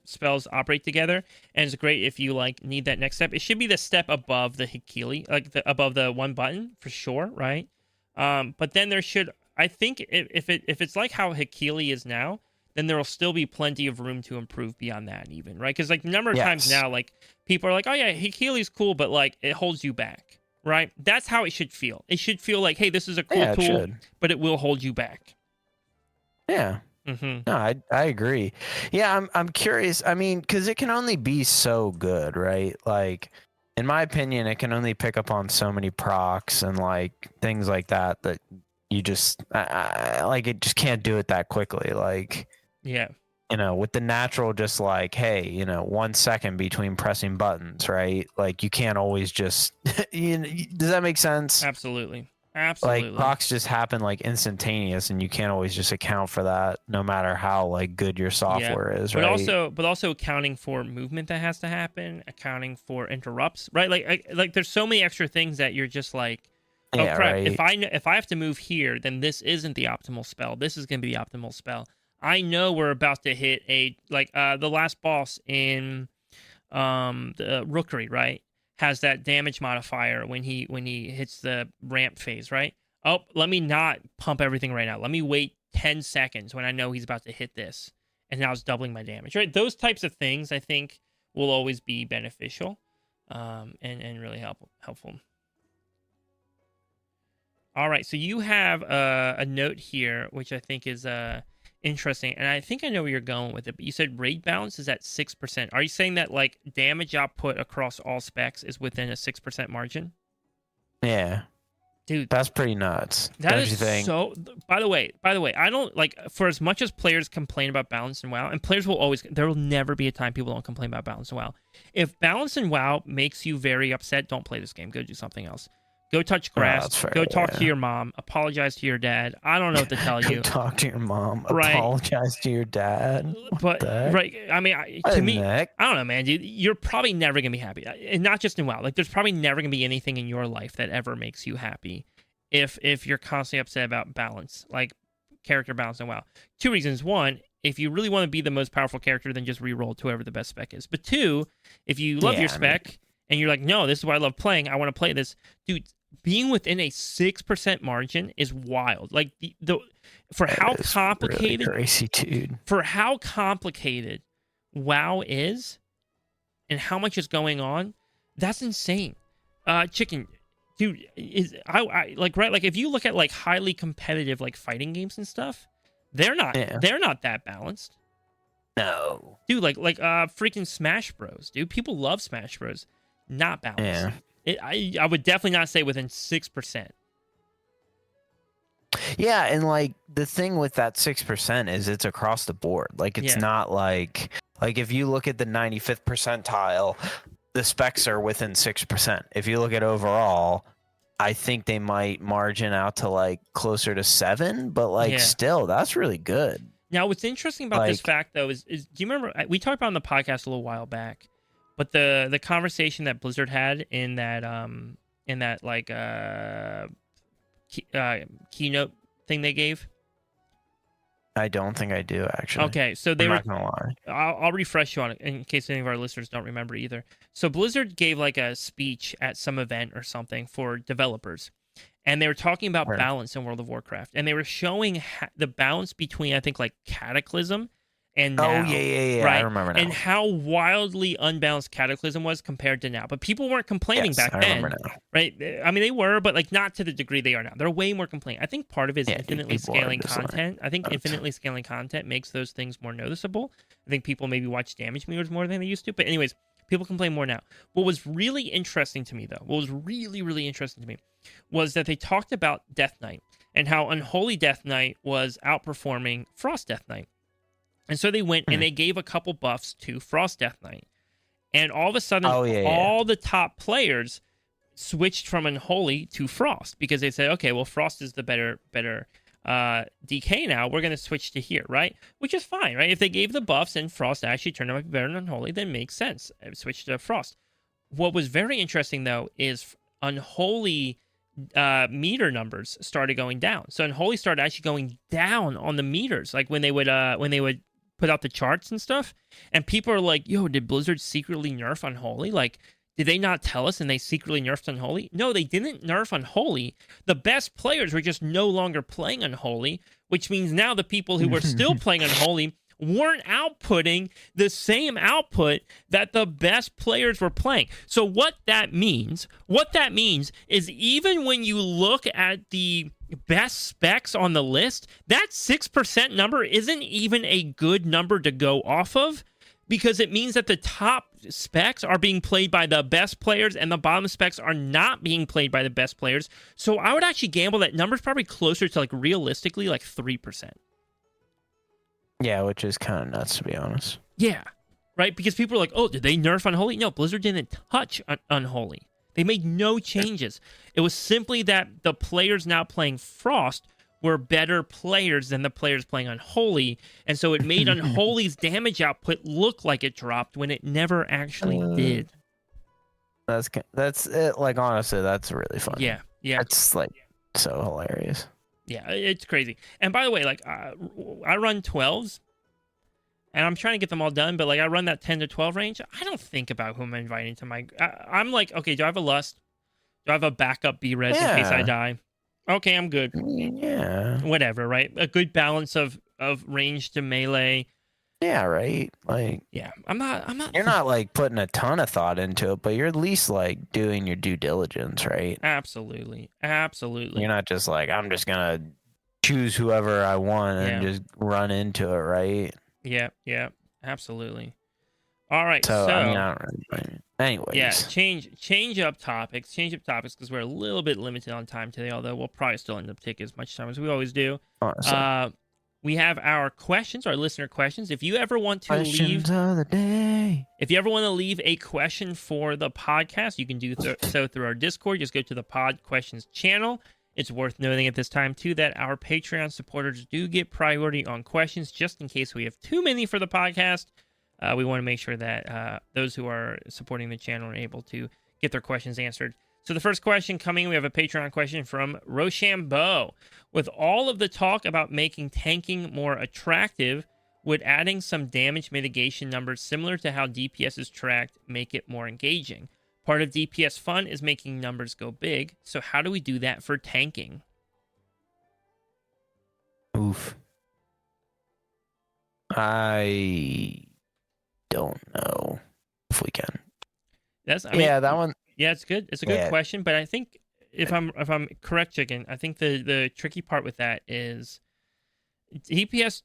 spells operate together, and it's great if you like need that next step. It should be the step above the Hikili, like above the one button for sure, right? But then there should, I think, if it's like how Hikili is now, then there will still be plenty of room to improve beyond that, even, right? Because like a number of times now, like people are like, oh yeah, Hikili's cool, but like it holds you back, right? That's how it should feel. It should feel like, hey, this is a cool tool, but it will hold you back. Yeah. No, I agree. Yeah, I'm curious. I mean, because it can only be so good, right? Like, in my opinion, it can only pick up on so many procs and like things like that you just like it just can't do it that quickly. Like, yeah, with the natural, just like, hey, 1 second between pressing buttons, right? Like, you can't always just. Does that make sense? Absolutely. Absolutely. Like procs just happen like instantaneous, and you can't always just account for that, no matter how like good your software is, right? But also accounting for movement that has to happen, accounting for interrupts, right? Like there's so many extra things that you're just like, oh Yeah, crap! right. If I have to move here, then this isn't the optimal spell. This is going to be the optimal spell. I know we're about to hit the last boss in the Rookery, right? Has that damage modifier when he hits the ramp phase, right? Oh, let me not pump everything right now. Let me wait 10 seconds when I know he's about to hit this, and now it's doubling my damage, right? Those types of things I think will always be beneficial, and really helpful. All right, so you have a note here, which I think is interesting, and I think I know where you're going with it, but you said raid balance is at 6%. Are you saying that like damage output across all specs is within a 6% margin? Yeah. Dude, that's pretty nuts. That is so. By the way, I don't like, for as much as players complain about balance in WoW, and players will always, there will never be a time people don't complain about balance in WoW. If balance in WoW makes you very upset, don't play this game. Go do something else. Go touch grass. Go talk to your mom. Apologize to your dad. I don't know what to tell you. Go talk to your mom. Right. Apologize to your dad. But right, I mean, to me, I don't know, man, dude. You're probably never gonna be happy, and not just in WoW. Like, there's probably never gonna be anything in your life that ever makes you happy if you're constantly upset about balance, like character balance in WoW. Two reasons: one, if you really want to be the most powerful character, then just reroll to whoever the best spec is. But two, if you love your spec and you're like, no, this is what I love playing, I want to play this, dude. Being within a 6% margin is wild. Like for how complicated, really crazy, dude. For how complicated WoW is, and how much is going on, that's insane. Chicken, dude, I like, right? Like, if you look at like highly competitive like fighting games and stuff, they're not that balanced. No, dude, like freaking Smash Bros. Dude, people love Smash Bros. Not balanced. I would definitely not say within 6%. Yeah, and like the thing with that 6% is it's across the board. Like, it's not like if you look at the 95th percentile, the specs are within 6%. If you look at overall, I think they might margin out to like closer to 7, but like still, that's really good. Now, what's interesting about this fact though is do you remember we talked about on the podcast a little while back? But the conversation that Blizzard had in that like keynote thing they gave. I don't think I do, actually. Okay, so I'm not gonna lie. I'll refresh you on it in case any of our listeners don't remember either. So Blizzard gave like a speech at some event or something for developers, and they were talking about balance in World of Warcraft, and they were showing the balance between, I think, like Cataclysm and now, right? I remember now. And how wildly unbalanced Cataclysm was compared to now. But people weren't complaining back then, right? I mean, they were, but like not to the degree they are now. They're way more complaining. I think part of it is infinitely scaling content. I think infinitely scaling content makes those things more noticeable. I think people maybe watch damage meters more than they used to. But anyways, people complain more now. What was really interesting to me, though, was that they talked about Death Knight and how Unholy Death Knight was outperforming Frost Death Knight. And so they went and they gave a couple buffs to Frost Death Knight. And all of a sudden, all the top players switched from Unholy to Frost because they said, okay, well, Frost is the better DK now. We're going to switch to here, right? Which is fine, right? If they gave the buffs and Frost actually turned out to be better than Unholy, then it makes sense. Switch to Frost. What was very interesting, though, is Unholy meter numbers started going down. So Unholy started actually going down on the meters, like when they would put out the charts and stuff, and people are like, yo, did Blizzard secretly nerf Unholy? Like, did they not tell us and they secretly nerfed Unholy? No, they didn't nerf Unholy. The best players were just no longer playing Unholy, which means now the people who were still playing Unholy weren't outputting the same output that the best players were playing. So what that means is even when you look at the best specs on the list, that 6% number isn't even a good number to go off of, because it means that the top specs are being played by the best players and the bottom specs are not being played by the best players. So I would actually gamble that number's probably closer to, like, realistically, like 3%. Yeah, which is kind of nuts, to be honest. Yeah, right? Because people are like, oh, did they nerf Unholy? No, Blizzard didn't touch Unholy. They made no changes. It was simply that the players now playing Frost were better players than the players playing Unholy, and so it made Unholy's damage output look like it dropped when it never actually did. That's it. Like, honestly, that's really funny. Yeah. It's like so hilarious. Yeah, it's crazy. And by the way, like I run 12s, and I'm trying to get them all done, but like I run that 10 to 12 range. I don't think about who I'm inviting to my. I'm like, okay, do I have a Lust? Do I have a backup B-res in case I die? Okay, I'm good. Yeah. Whatever, right? A good balance of range to melee. Yeah, right. Like, yeah, I'm not. You're not like putting a ton of thought into it, but you're at least like doing your due diligence, right? Absolutely. You're not just like, I'm just gonna choose whoever I want and just run into it, right? Yeah, absolutely. All right, so I mean, I don't really. Anyways, yeah, change up topics because we're a little bit limited on time today. Although we'll probably still end up taking as much time as we always do. Honestly. We have our questions, our listener questions. If you ever want to questions of the day. If you ever want to leave a question for the podcast, you can do so through our Discord. Just go to the Pod Questions channel. It's worth noting at this time, too, that our Patreon supporters do get priority on questions, just in case we have too many for the podcast. We want to make sure that those who are supporting the channel are able to get their questions answered. So the first question coming, we have a Patreon question from Rochambeau. With all of the talk about making tanking more attractive, would adding some damage mitigation numbers similar to how DPS is tracked make it more engaging? Part of DPS fun is making numbers go big, so how do we do that for tanking? Oof. I don't know if we can. That one. Yeah, it's good. It's a good question, but I think if I'm correct, Chicken, I think the tricky part with that is DPS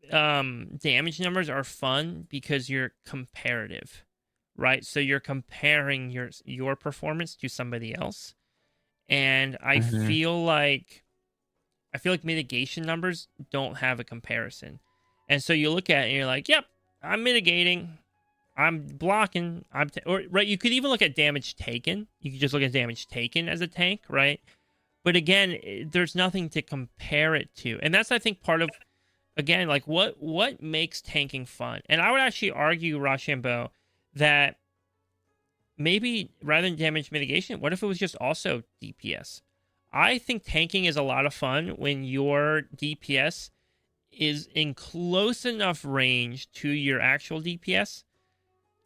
damage numbers are fun because you're comparative, right? So you're comparing your performance to somebody else, and I feel like mitigation numbers don't have a comparison, and so you look at it and you're like, yep, I'm mitigating. I'm blocking. Right. You could even look at damage taken. You could just look at damage taken as a tank, right? But again, there's nothing to compare it to, and that's I think part of, again, like what makes tanking fun. And I would actually argue, Rochambeau, that maybe rather than damage mitigation, what if it was just also DPS? I think tanking is a lot of fun when your DPS is in close enough range to your actual DPS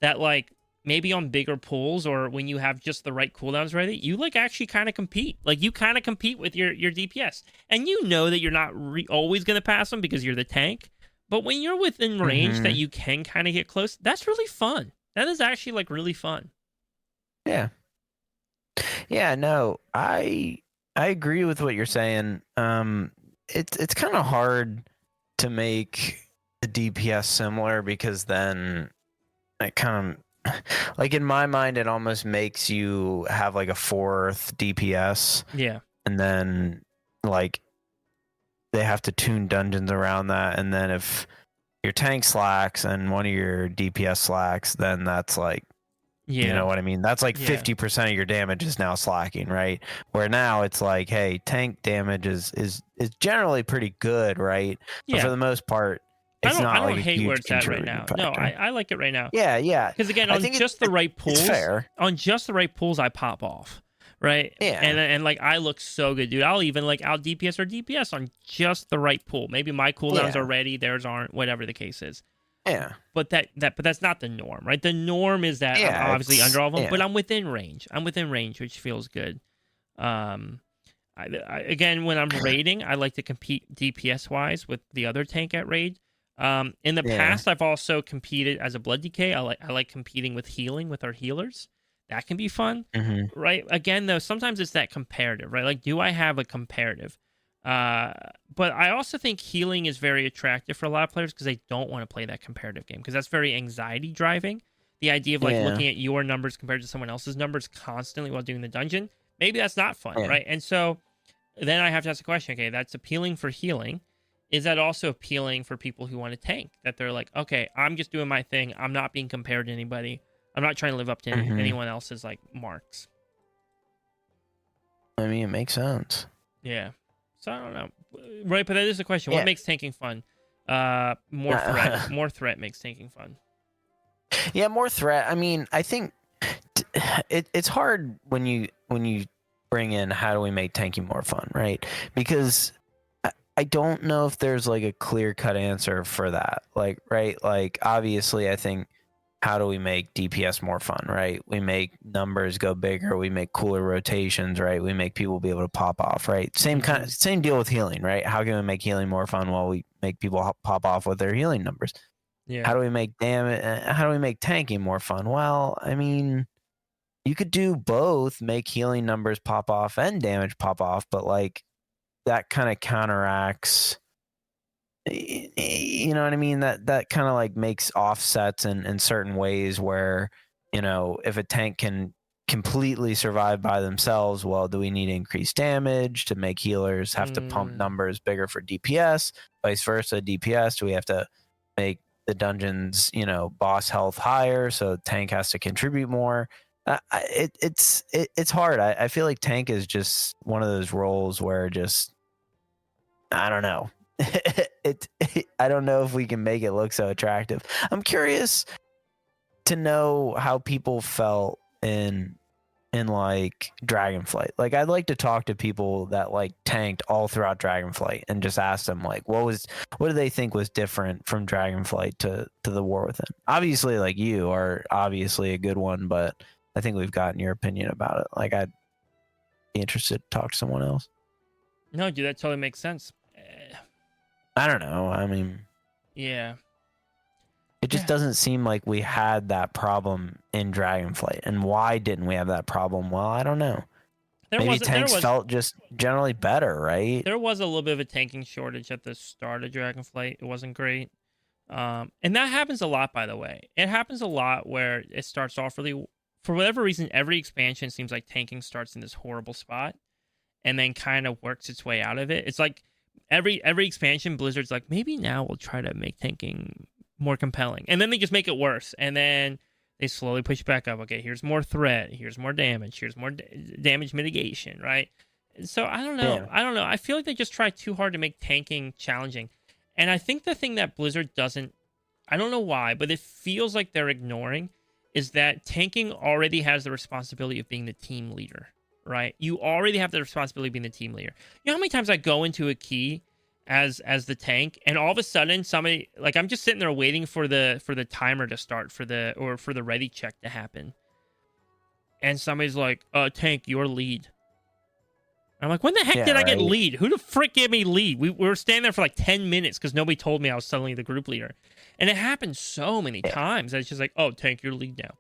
that, like, maybe on bigger pulls or when you have just the right cooldowns ready, you, like, actually kind of compete. Like, you kind of compete with your DPS. And you know that you're not always going to pass them because you're the tank. But when you're within range that you can kind of get close, that's really fun. That is actually, like, really fun. Yeah. Yeah, no, I agree with what you're saying. It's kind of hard to make the DPS similar because then it kind of, like, in my mind, it almost makes you have like a fourth DPS. Yeah. And then, like, they have to tune dungeons around that. And then if your tank slacks and one of your DPS slacks, then that's like, you know what I mean? That's like 50% of your damage is now slacking, right? Where now it's like, hey, tank damage is generally pretty good, right? Yeah. But for the most part, I don't hate where it's at right now. No, I like it right now. Yeah. Because again, on just the right pulls, on just the right pulls, I pop off, right? Yeah. And like I look so good, dude. I'll even like out DPS or DPS on just the right pull. Maybe my cooldowns are ready, theirs aren't, whatever the case is. Yeah. But that's not the norm, right? The norm is that I'm obviously under all of them, but I'm within range. Which feels good. Again, when I'm raiding, I like to compete DPS wise with the other tank at raid. In the past, I've also competed as a blood DK. I like competing with healing with our healers. That can be fun, right? Again, though, sometimes it's that comparative, right? Like, do I have a comparative? But I also think healing is very attractive for a lot of players because they don't want to play that comparative game because that's very anxiety driving. The idea of like looking at your numbers compared to someone else's numbers constantly while doing the dungeon, maybe that's not fun, right? And so then I have to ask the question, okay, that's appealing for healing. Is that also appealing for people who want to tank? That they're like, okay, I'm just doing my thing. I'm not being compared to anybody. I'm not trying to live up to anyone else's like marks. I mean, it makes sense. Yeah. So I don't know. Right, but that is the question. Yeah. What makes tanking fun? More threat. More threat makes tanking fun. Yeah, more threat. I mean, I think it's hard when you bring in how do we make tanking more fun, right? Because I don't know if there's like a clear cut answer for that. Like, right? Like, obviously, I think how do we make DPS more fun, right? We make numbers go bigger. We make cooler rotations, right? We make people be able to pop off, right? Same deal with healing, right? How can we make healing more fun while we make people pop off with their healing numbers? Yeah. How do we make damage? How do we make tanking more fun? Well, I mean, you could do both, make healing numbers pop off and damage pop off, but like that kind of counteracts. You know what I mean? That kind of like makes offsets in certain ways where, you know, if a tank can completely survive by themselves, well, do we need increased damage to make healers have to pump numbers bigger for DPS? Vice versa, DPS, do we have to make the dungeon's, you know, boss health higher so tank has to contribute more? It's hard. I feel like tank is just one of those roles where just I don't know. I don't know if we can make it look so attractive. I'm curious to know how people felt in like Dragonflight. Like, I'd like to talk to people that like tanked all throughout Dragonflight and just ask them like what do they think was different from Dragonflight to the War Within. Obviously, like, you are obviously a good one, but I think we've gotten your opinion about it. Like, I'd be interested to talk to someone else. No, dude, that totally makes sense. I don't know. I mean, yeah. It just doesn't seem like we had that problem in Dragonflight. And why didn't we have that problem? Well, I don't know. Maybe tanks felt just generally better, right? There was a little bit of a tanking shortage at the start of Dragonflight. It wasn't great. And that happens a lot, by the way. It happens a lot where it starts off really... For whatever reason, every expansion seems like tanking starts in this horrible spot and then kind of works its way out of it. It's like every expansion, Blizzard's like, maybe now we'll try to make tanking more compelling. And then they just make it worse. And then they slowly push back up. Okay, here's more threat. Here's more damage. Here's more damage mitigation, right? So I don't know. Yeah. I don't know. I feel like they just try too hard to make tanking challenging. And I think the thing that Blizzard doesn't, I don't know why, but it feels like they're ignoring is that tanking already has the responsibility of being the team leader, right? You already have the responsibility of being the team leader. You know how many times I go into a key as the tank, and all of a sudden somebody, like, I'm just sitting there waiting for the timer to start for the ready check to happen, and somebody's like, tank, your lead. I'm like, when the heck did I get lead? Who the frick gave me lead? We were standing there for like 10 minutes because nobody told me I was suddenly the group leader. And it happened so many times that it's just like, oh, tank, your lead now.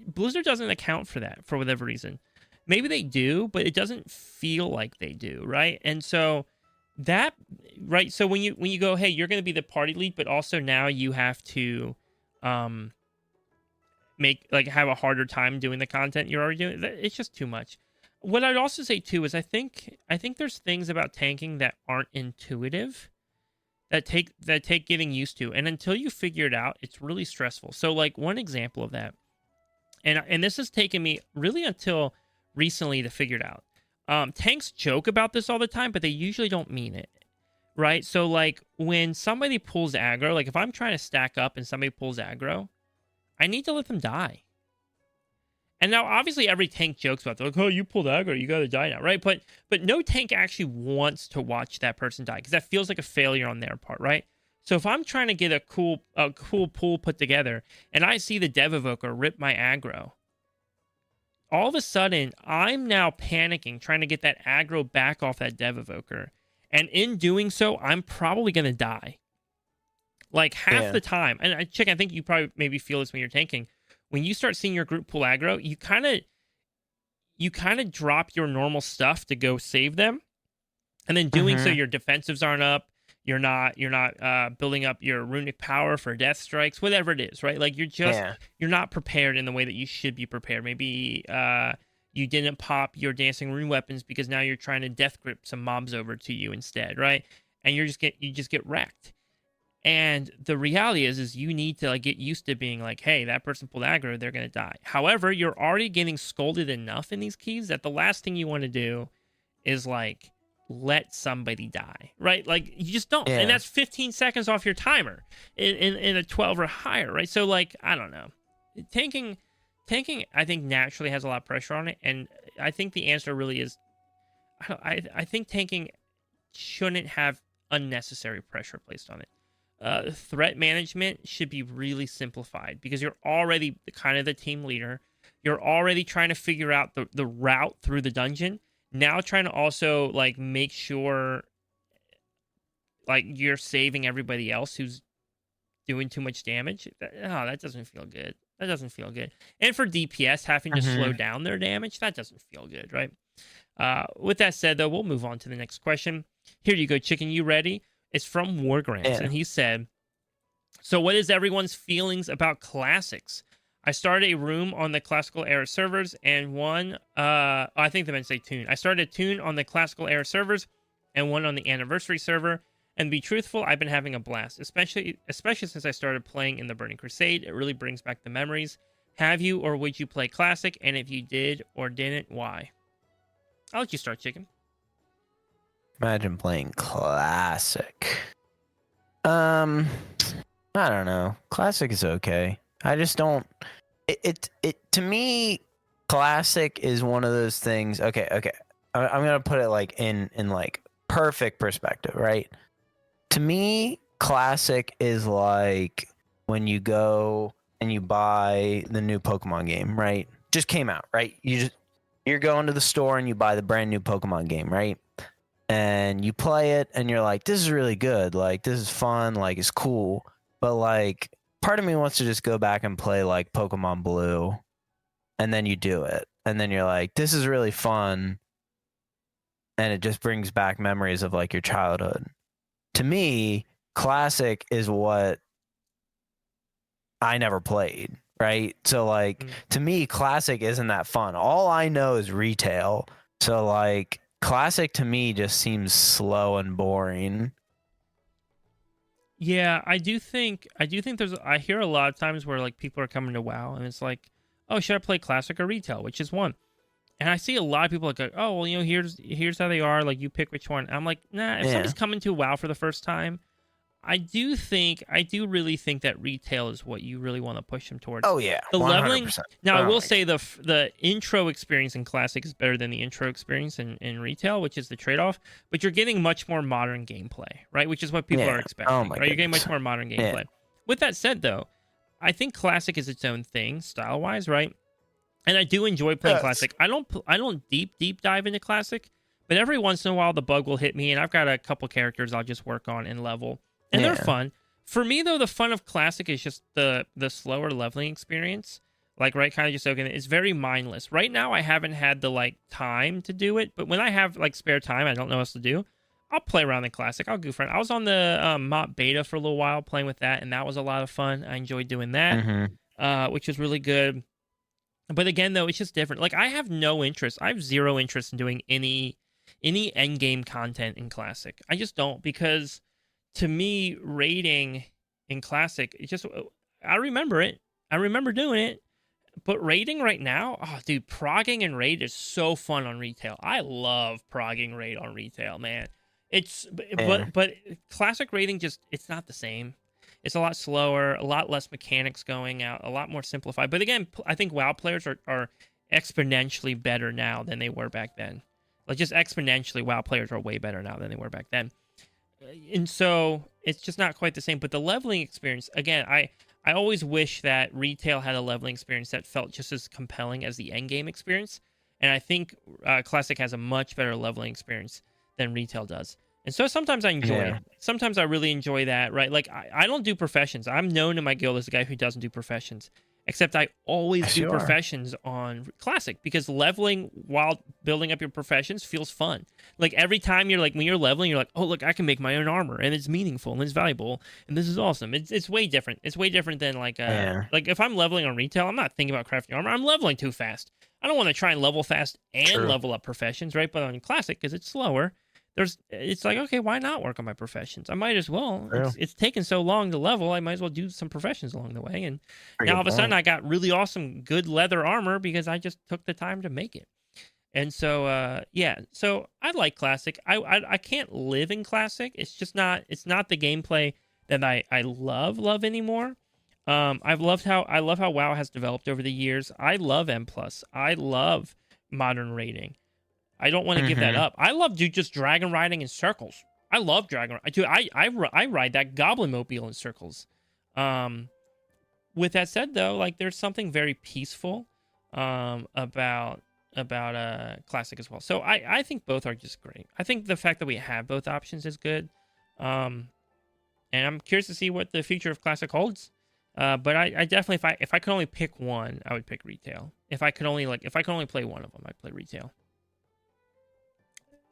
Blizzard doesn't account for that for whatever reason. Maybe they do, but it doesn't feel like they do, right? And so that, right? So when you go, hey, you're going to be the party lead, but also now you have to have a harder time doing the content you're already doing. It's just too much. What I'd also say too is I think there's things about tanking that aren't intuitive, that take getting used to, and until you figure it out, it's really stressful. So like one example of that, and this has taken me really until recently to figure it out. Tanks joke about this all the time, but they usually don't mean it, right? So like when somebody pulls aggro, like if I'm trying to stack up and somebody pulls aggro, I need to let them die. And now, obviously, every tank jokes about, like, oh, you pulled aggro, you gotta die now, right? But no tank actually wants to watch that person die, because that feels like a failure on their part, right? So if I'm trying to get a cool pull put together, and I see the Dev Evoker rip my aggro, all of a sudden, I'm now panicking, trying to get that aggro back off that Dev Evoker. And in doing so, I'm probably gonna die. Like, half the time. And I think you probably maybe feel this when you're tanking. When you start seeing your group pull aggro, you kind of drop your normal stuff to go save them, and then doing so, your defensives aren't up. You're not building up your runic power for death strikes, whatever it is, right? Like you're not prepared in the way that you should be prepared. Maybe you didn't pop your dancing rune weapons because now you're trying to death grip some mobs over to you instead, right? And you just get wrecked. And the reality is you need to like get used to being like, hey, that person pulled aggro, they're gonna die. However, you're already getting scolded enough in these keys that the last thing you want to do is like let somebody die, right? Like you just don't, and Yeah. that's 15 seconds off your timer in a 12 or higher, right? So like I don't know, tanking, I think naturally has a lot of pressure on it, and I think the answer really is, I think tanking shouldn't have unnecessary pressure placed on it. Threat management should be really simplified because you're already kind of the team leader. You're already trying to figure out the route through the dungeon. Now trying to also like make sure like you're saving everybody else who's doing too much damage. That doesn't feel good. That doesn't feel good. And for DPS having to slow down their damage, that doesn't feel good, right? With that said, though, we'll move on to the next question. Here you go, Chicken. You ready? It's from Wargrants, and he said, so what is everyone's feelings about classics? I started a room on the classical era servers and one, I think they meant to say tune. I started a tune on the classical era servers and one on the anniversary server. And to be truthful, I've been having a blast, especially since I started playing in the Burning Crusade. It really brings back the memories. Have you or would you play classic? And if you did or didn't, why? I'll let you start, Chicken. Imagine playing classic. I don't know. Classic is okay. I just don't. It to me, classic is one of those things. Okay. I'm gonna put it like in like perfect perspective, right? To me, classic is like when you go and you buy the new Pokemon game, right? Just came out, right? You're going to the store and you buy the brand new Pokemon game, right? And you play it and you're like, this is really good. Like, this is fun. Like, it's cool. But like, part of me wants to just go back and play like Pokemon Blue. And then you do it. And then you're like, this is really fun. And it just brings back memories of like your childhood. To me, classic is what I never played, right? So like, to me, classic isn't that fun. All I know is retail. So like, classic to me just seems slow and boring. Yeah, I do think I hear a lot of times where like people are coming to WoW and it's like, oh, should I play classic or retail? Which is one. And I see a lot of people like, oh, well, here's how they are. Like, you pick which one. I'm like, nah. If somebody's coming to WoW for the first time, I do really think that retail is what you really want to push them towards. Oh yeah, the 100%. leveling. Now, I will say the intro experience in classic is better than the intro experience in retail, which is the trade-off. But you're getting much more modern gameplay, right? Which is what people are expecting. Oh my right? You're getting much more modern gameplay. Yeah. With that said, though, I think classic is its own thing style-wise, right? And I do enjoy playing classic. I don't deep dive into classic, but every once in a while the bug will hit me, and I've got a couple characters I'll just work on and level, and they're fun. For me though, the fun of classic is just the slower leveling experience. Like kind of just soaking it. It's very mindless. Right now, I haven't had the like time to do it, but when I have like spare time, I don't know what else to do. I'll play around in classic. I'll goof around. I was on the MOP beta for a little while playing with that, and that was a lot of fun. I enjoyed doing that, which was really good. But again, though, it's just different. Like, I have no interest. I have zero interest in doing any end game content in Classic. I just don't, because to me, raiding in Classic, it just, I remember it. I remember doing it. But raiding right now, oh, dude, progging and raid is so fun on retail. I love progging raid on retail, man. But Classic raiding just, it's not the same. It's a lot slower, a lot less mechanics going out, a lot more simplified. But again, I think WoW players are exponentially better now than they were back then. Like, just exponentially, WoW players are way better now than they were back then. And so it's just not quite the same. But the leveling experience, again, I always wish that retail had a leveling experience that felt just as compelling as the endgame experience. And I think Classic has a much better leveling experience than retail does. And so sometimes I enjoy it. Sometimes I really enjoy that, right? Like, I don't do professions. I'm known in my guild as a guy who doesn't do professions. Except I always do professions on Classic, because leveling while building up your professions feels fun. Like, every time when you're leveling, you're like, oh, look, I can make my own armor, and it's meaningful, and it's valuable, and this is awesome. It's way different. It's way different than, like if I'm leveling on retail, I'm not thinking about crafting armor. I'm leveling too fast. I don't want to try and level fast and level up professions, right? But on Classic, because it's slower, it's like, okay, why not work on my professions? I might as well. True. It's taken so long to level, I might as well do some professions along the way. And Pretty now good all of a sudden point. I got really awesome, good leather armor because I just took the time to make it. And so, yeah. So I like classic. I can't live in classic. It's just not. It's not the gameplay that I love anymore. I love how WoW has developed over the years. I love M plus. I love modern raiding. I don't want to give that Mm-hmm. up. I love just dragon riding in circles. I love dragon. Dude, I ride that goblin mobile in circles. Um, with that said, though, like there's something very peaceful about classic as well. So I think both are just great. I think the fact that we have both options is good. And I'm curious to see what the future of classic holds. But I definitely, if I could only pick one, I would pick retail. If I could only play one of them, I'd play retail.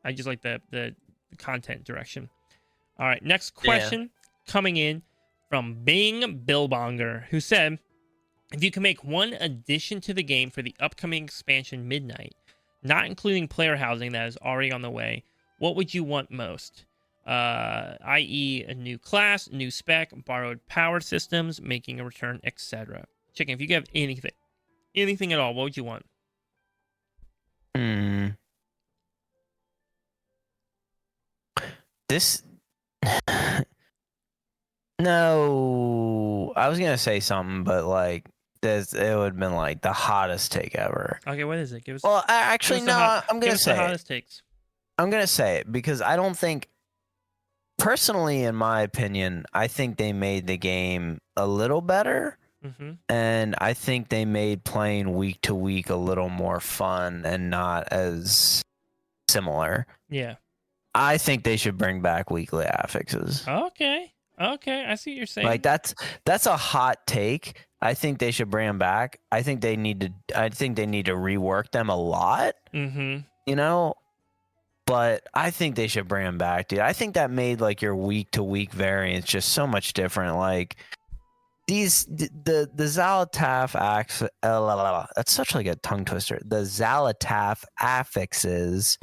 I just like the content direction. All right, next question coming in from Bing Billbonger, who said, if you can make one addition to the game for the upcoming expansion Midnight, not including player housing that is already on the way, what would you want most? I.e., a new class, new spec, borrowed power systems, making a return, etc. Chicken, if you could have anything at all, what would you want? This. No, I was gonna say something, but like this, it would have been like the hottest take ever. Okay, what is it? Give us. Well, actually, no. I'm gonna say the hottest takes. I'm gonna say it because I don't think, personally, in my opinion, I think they made the game a little better, and I think they made playing week to week a little more fun and not as similar. Yeah. I think they should bring back weekly affixes. Okay, I see what you're saying. Like that's a hot take. I think they should bring them back. I think they need to rework them a lot. Mm-hmm. You know, but I think they should bring them back, dude. I think that made like your week to week variants just so much different. Like the Zalataf that's such like a tongue twister. The Zalataf affixes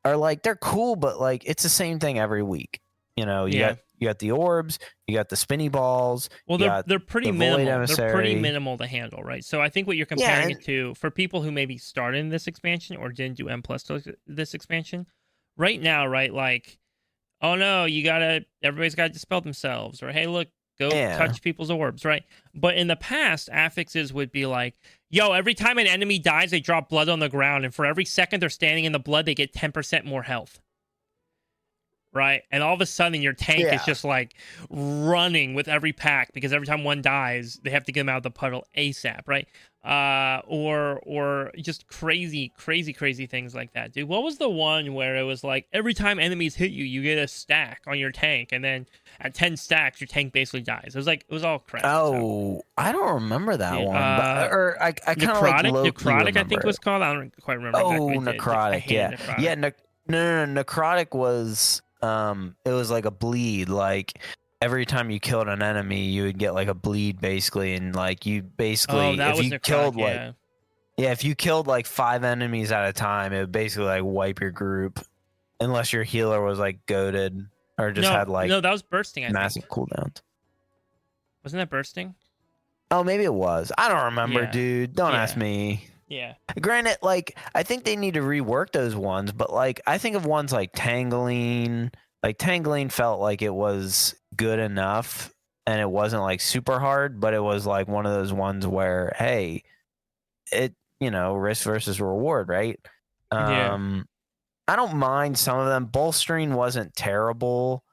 are like, they're cool, but like it's the same thing every week. You know, you got the orbs, you got the spinny balls. Well, they're pretty minimal. They're pretty minimal to handle, right? So I think what you're comparing it to, for people who maybe started in this expansion or didn't do M plus this expansion, right now, right? Like, oh no, everybody's got to dispel themselves, or hey, look, go touch people's orbs, right? But in the past, affixes would be like, yo, every time an enemy dies, they drop blood on the ground, and for every second they're standing in the blood, they get 10% more health. Right? And all of a sudden, your tank is just like running with every pack because every time one dies, they have to get them out of the puddle ASAP, right? Or just crazy things like that, dude. What was the one where it was like every time enemies hit you, you get a stack on your tank, and then at 10 stacks, your tank basically dies. It was all crap. Oh, so. I don't remember that one. But, I kind of like Necrotic, I think it was called. I don't quite remember. Oh, Necrotic, yeah. Necrotic. Yeah, no, Necrotic was... it was like a bleed. Like every time you killed an enemy, you would get like a bleed, basically, and like you basically, if you killed if you killed like 5 enemies at a time, it would basically like wipe your group, unless your healer was like goated or just had like that was bursting. Massive cooldowns. Wasn't that bursting? Oh, maybe it was. I don't remember, dude. Don't ask me. Yeah. Granted, like, I think they need to rework those ones, but like, I think of ones like Tangling. Like, Tangling felt like it was good enough, and it wasn't like super hard, but it was like one of those ones where, hey, it, risk versus reward, right? I don't mind some of them. Bolstering wasn't terrible.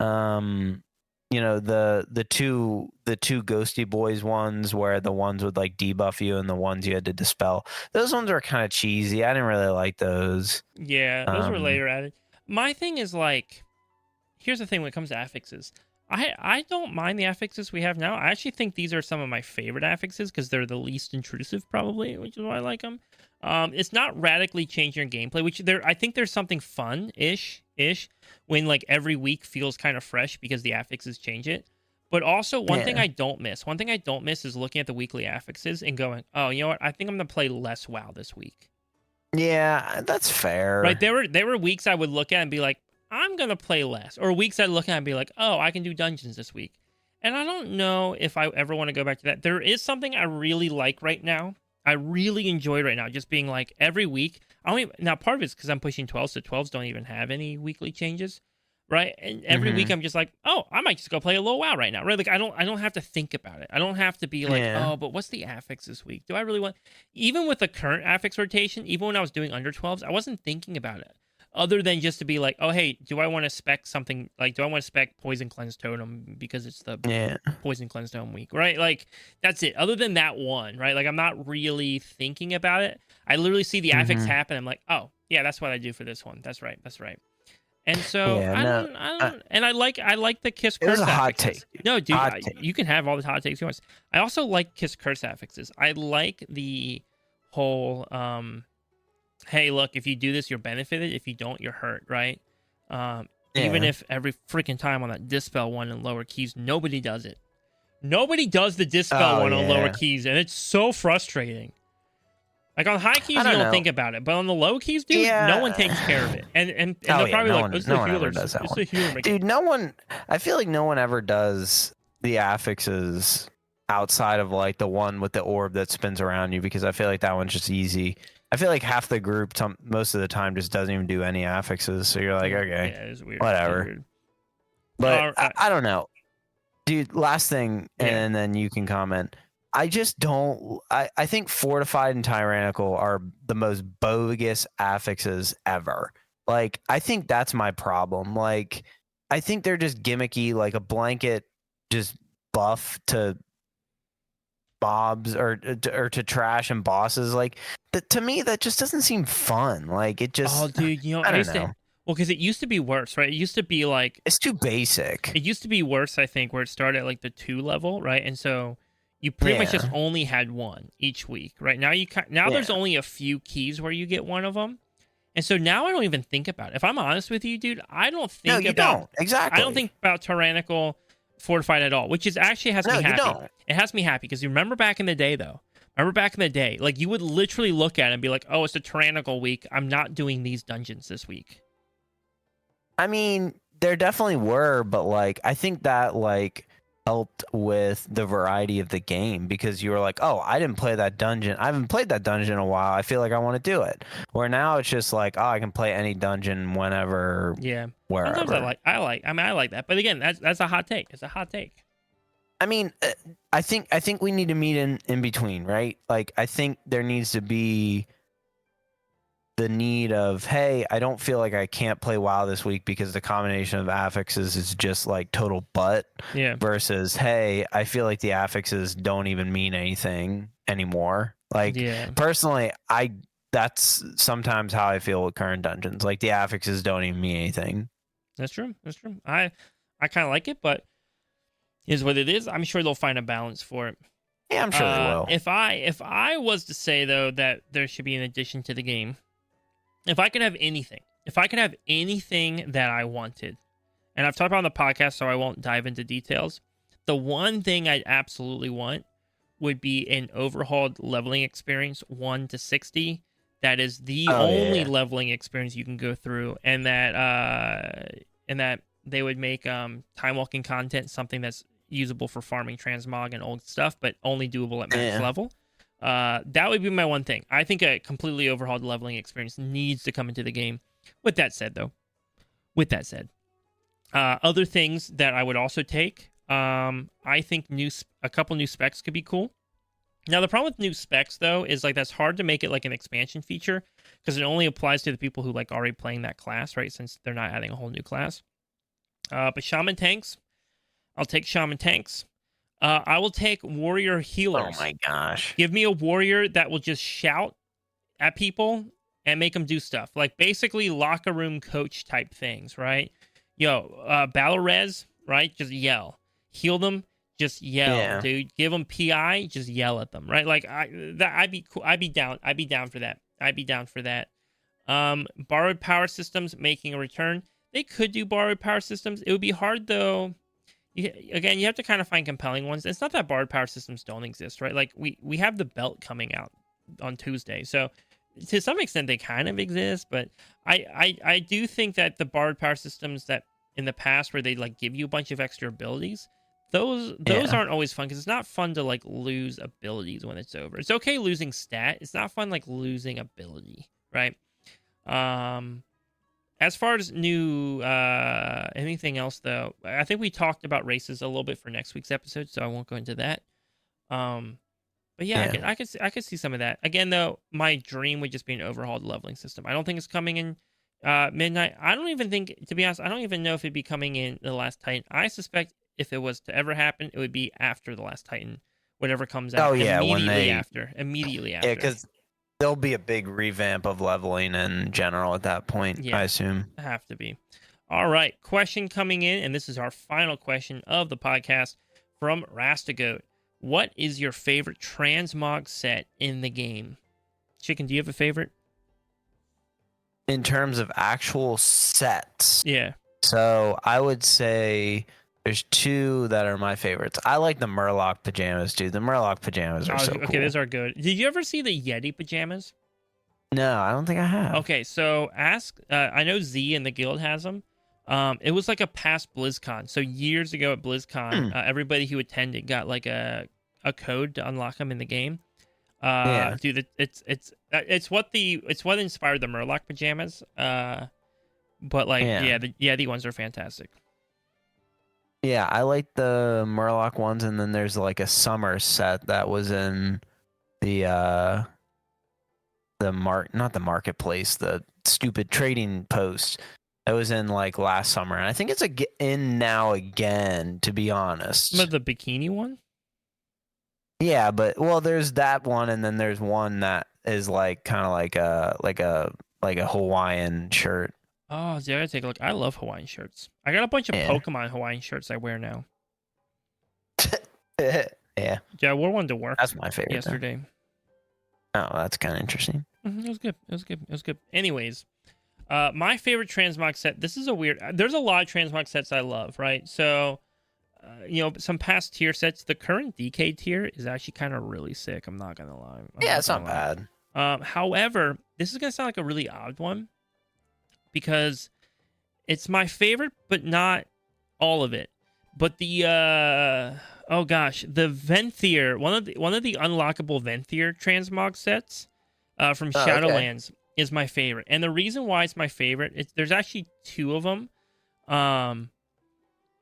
The two Ghosty Boys ones, where the ones would like debuff you and the ones you had to dispel, those ones were kind of cheesy. I didn't really like those. Yeah, those were later added. My thing is like, here's the thing when it comes to affixes. I don't mind the affixes we have now. I actually think these are some of my favorite affixes because they're the least intrusive, probably, which is why I like them. It's not radically changing your gameplay, which I think there's something fun-ish when like every week feels kind of fresh because the affixes change it. But also one thing I don't miss is looking at the weekly affixes and going, oh, you know what? I think I'm going to play less WoW this week. Yeah, that's Right? fair. There were weeks I would look at and be like, I'm gonna play less, or weeks I'd look at and be like, oh, I can do dungeons this week. And I don't know if I ever want to go back to that. There is something I really like right now. I really enjoy right now, just being like every week. I don't even, now part of it's because I'm pushing 12, so 12s don't even have any weekly changes, right? And every week Hmm. I'm just like, oh, I might just go play a little WoW right now, right? Like I don't have to think about it. I don't have to be like, Yeah. oh, but what's the affix this week? Do I really want? Even with the current affix rotation, even when I was doing under 12s, I wasn't thinking about it. Other than just to be like, oh hey, do I want to spec something like do I want to spec Poison Cleanse Totem because it's the Yeah. Poison Cleanse Totem week, right? Like that's it. Other than that one, right? Like I'm not really thinking about it. I literally see the affix Hmm. happen. I'm like, oh yeah, that's what I do for this one. That's right. That's right. And so Yeah. No. I don't, and I like the Kiss It was Curse a hot affixes. take. No, dude, Hot take. you can have all the hot takes you want. I also like Kiss Curse affixes. I like the whole hey, look, if you do this, you're benefited. If you don't, you're hurt, right? Even Yeah. if every freaking time on that Dispel one in lower keys, nobody does it. Nobody does the Dispel Oh one on lower yeah. keys, and it's so frustrating. Like on high keys, I you don't don't know. think about it, but on the low keys, dude, Yeah. no one takes care of it. And Oh they're yeah. probably No like, one. it's No the one ever healer. does that It's one. the healer. Dude, no one. I feel like no one ever does the affixes outside of like the one with the orb that spins around you because I feel like that one's just easy. I feel like half the group most of the time just doesn't even do any affixes. So you're like, Yeah, okay, it's weird. whatever. It's weird. But I don't know, dude. Last thing, Yeah. and then you can comment. I just don't. I think fortified and tyrannical are the most bogus affixes ever. Like I think that's my problem. Like I think they're just gimmicky, like a blanket, just buff to mobs or to trash and bosses. Like to me, that just doesn't seem fun. Like it Oh, just. dude, you know, I I don't used know. to. Well, because it used to be worse, right? It used to be like It's too basic. it used to be worse, I think, where it started at like the 2 level, right? And so you pretty much just Yeah. only had one each week, right? Now there's Yeah. only a few keys where you get one of them, and so now I don't even think about it. If I'm honest with you, dude, I don't No, think you about don't. Exactly. I don't think about tyrannical fortified at all, which is actually has No, me you happy. don't. It has me happy because you remember back in the day, though. Remember back in the day, like you would literally look at it and be like, "Oh, it's a tyrannical week. I'm not doing these dungeons this week." I mean, there definitely were, but like I think that like helped with the variety of the game because you were like, oh, I didn't play that dungeon. I haven't played that dungeon in a while. I feel like I want to do it. Where now it's just like, oh, I can play any dungeon whenever, Yeah. wherever. Sometimes I like that. But again, that's a hot take. It's a hot take. I mean, I think we need to meet in between, right? Like I think there needs to be the need of, hey, I don't feel like I can't play WoW this week because the combination of affixes is just like total butt. Yeah. Versus, hey, I feel like the affixes don't even mean anything anymore. Like Yeah. personally, that's sometimes how I feel with current dungeons. Like the affixes don't even mean anything. That's true. That's true. I kind of like it, but is what it is. I'm sure they'll find a balance for it. Yeah, I'm sure they will. If I was to say though that there should be an addition to the game, if I could have anything that I wanted, and I've talked about it on the podcast, so I won't dive into details. The one thing I'd absolutely want would be an overhauled leveling experience, 1 to 60. That is the only leveling experience you can go through, and that they would make time walking content something that's usable for farming transmog and old stuff, but only doable at max level. That would be my one thing. I think a completely overhauled leveling experience needs to come into the game. With that said, other things that I would also take, I think a couple new specs could be cool. Now, the problem with new specs, though, is like that's hard to make it like an expansion feature because it only applies to the people who like already playing that class, right? Since they're not adding a whole new class. But Shaman tanks, I'll take Shaman tanks. I will take warrior healers. Oh my gosh. Give me a warrior that will just shout at people and make them do stuff. Like basically locker room coach type things, right? Battle res, right? Just yell. Heal them, just yell, dude. Give them PI, just yell at them, right? Like I'd be cool. I'd be down for that. Borrowed power systems making a return. They could do borrowed power systems. It would be hard though. You have to kind of find compelling ones. It's not that borrowed power systems don't exist, right? Like we have the belt coming out on Tuesday, so to some extent they kind of exist, but I do think that the borrowed power systems that in the past where they like give you a bunch of extra abilities, those Yeah. aren't always fun because it's not fun to like lose abilities when it's over. It's okay losing stat. It's not fun like losing ability, right? As far as new anything else though, I think we talked about races a little bit for next week's episode, so I won't go into that. But yeah, Yeah. I could see some of that. Again, though, my dream would just be an overhauled leveling system. I don't think it's coming in midnight. I don't even think, to be honest, I don't even know if it'd be coming in the Last Titan. I suspect if it was to ever happen, it would be after the Last Titan, whatever comes out. Oh yeah, Immediately after. Yeah, because there'll be a big revamp of leveling in general at that point. Yeah. I assume. Have to be. All right, question coming in, and this is our final question of the podcast from Rastagoat. What is your favorite transmog set in the game? Chicken, do you have a favorite? In terms of actual sets, Yeah. so I would say there's two that are my favorites. I like the Murloc pajamas, dude. The Murloc pajamas are so cool. Okay, those are good. Did you ever see the Yeti pajamas? No, I don't think I have. Okay, so ask. I know Z in the guild has them. It was like a past BlizzCon. So years ago at BlizzCon, everybody who attended got like a code to unlock them in the game. Yeah. Dude, it's what inspired the Murloc pajamas. But like, yeah, the Yeti ones are fantastic. Yeah, I like the Murloc ones, and then there's like a summer set that was in the not the marketplace, the stupid trading post. It was in like last summer, and I think it's in now again. To be honest, But the bikini one. Yeah, but well, there's that one, and then there's one that is like kind of like a Hawaiian shirt. Oh, dude, I gotta take a look. I love Hawaiian shirts. I got a bunch of Pokemon Hawaiian shirts I wear now. Yeah. Yeah, I wore one to work. That's my favorite yesterday. Oh, that's kind of interesting. It was good. Anyways, my favorite transmog set. This is a weird. There's a lot of transmog sets I love, right? So, some past tier sets. The current DK tier is actually kind of really sick. I'm not gonna lie. It's not bad. However, this is gonna sound like a really odd one because it's my favorite, but not all of it. But the the Venthyr, one of the unlockable Venthyr transmog sets from Shadowlands is my favorite. And the reason why it's my favorite, there's actually two of them.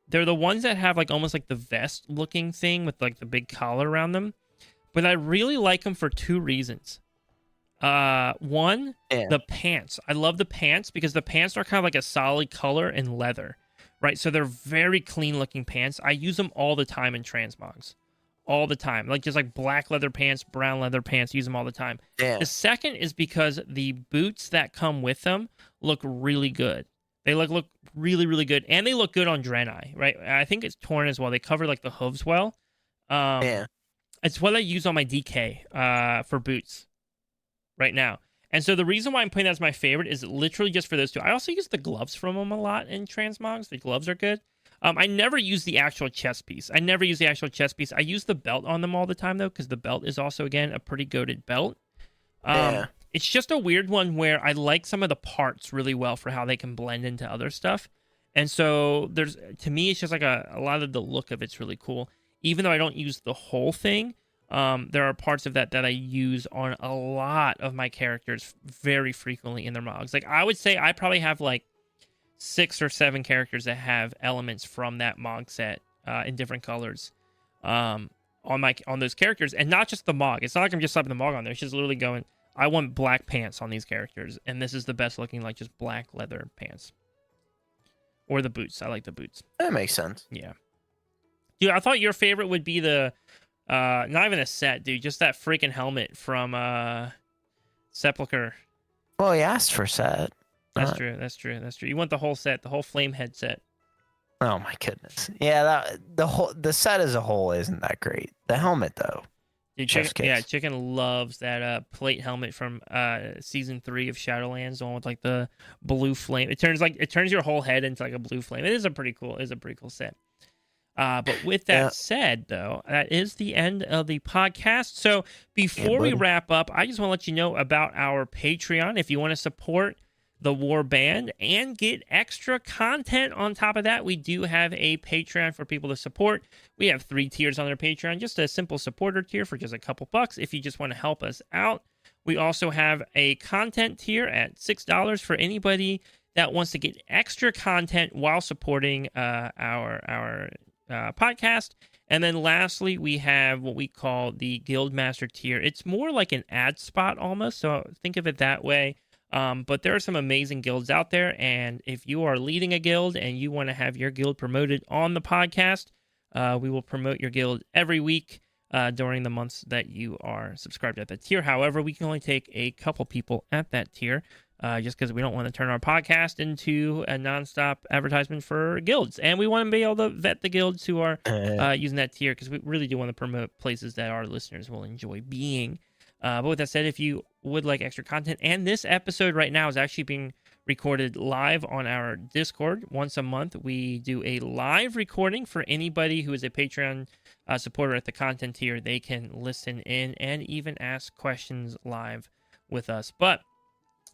They're the ones that have like almost like the vest looking thing with like the big collar around them. But I really like them for two reasons. One, the pants. I love the pants because the pants are kind of like a solid color and leather. Right, so they're very clean looking pants. I use them all the time in transmogs. All the time. Like just like black leather pants, brown leather pants, use them all the time. Yeah. The second is because the boots that come with them look really good. They look really, really good. And they look good on Draenei, right? I think it's torn as well. They cover like the hooves well. It's what I use on my DK for boots right now. And so the reason why I'm putting that as my favorite is literally just for those two. I also use the gloves from them a lot in transmogs. The gloves are good. I never use the actual chest piece. I use the belt on them all the time, though, because the belt is also, again, a pretty goated belt. It's just a weird one where I like some of the parts really well for how they can blend into other stuff. And so to me, it's just like a lot of the look of it's really cool. Even though I don't use the whole thing, there are parts of that I use on a lot of my characters very frequently in their mogs. Like I would say I probably have like 6 or 7 characters that have elements from that mog set in different colors on those characters, and not just the mog. It's not like I'm just slapping the mog on there. It's just literally going, I want black pants on these characters, and this is the best looking like just black leather pants. Or the boots. I like the boots. That makes sense. Yeah. Dude, I thought your favorite would be the not even a set, dude. Just that freaking helmet from Sepulcher. Well, he asked for set. That's true. You want the whole set, the whole flame head set. Oh my goodness. Yeah, the set as a whole isn't that great. The helmet though. Dude, Chicken loves that plate helmet from season 3 of Shadowlands, the one with like the blue flame. It turns your whole head into like a blue flame. It is a pretty cool set. But with that said, though, that is the end of the podcast. So before we wrap up, I just want to let you know about our Patreon. If you want to support the Warband and get extra content on top of that, we do have a Patreon for people to support. We have 3 tiers on our Patreon, just a simple supporter tier for just a couple bucks if you just want to help us out. We also have a content tier at $6 for anybody that wants to get extra content while supporting our podcast. And then lastly, we have what we call the Guildmaster tier. It's more like an ad spot almost, so think of it that way. But there are some amazing guilds out there, and if you are leading a guild and you want to have your guild promoted on the podcast, we will promote your guild every week during the months that you are subscribed at that tier. However, we can only take a couple people at that tier, just because we don't want to turn our podcast into a nonstop advertisement for guilds. And we want to be able to vet the guilds who are using that tier, because we really do want to promote places that our listeners will enjoy being. But with that said, if you would like extra content, and this episode right now is actually being recorded live on our Discord once a month. We do a live recording for anybody who is a Patreon supporter at the content tier. They can listen in and even ask questions live with us. But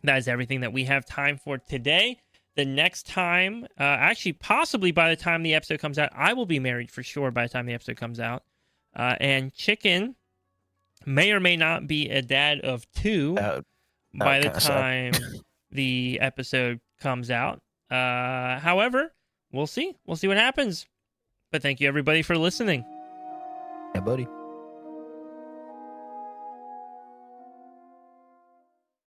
that is everything that we have time for today. The next time, actually possibly by the time the episode comes out, I will be married for sure by the time the episode comes out. And Chicken may or may not be a dad of 2 by the time the episode comes out. However, we'll see. We'll see what happens. But thank you, everybody, for listening. Yeah, buddy.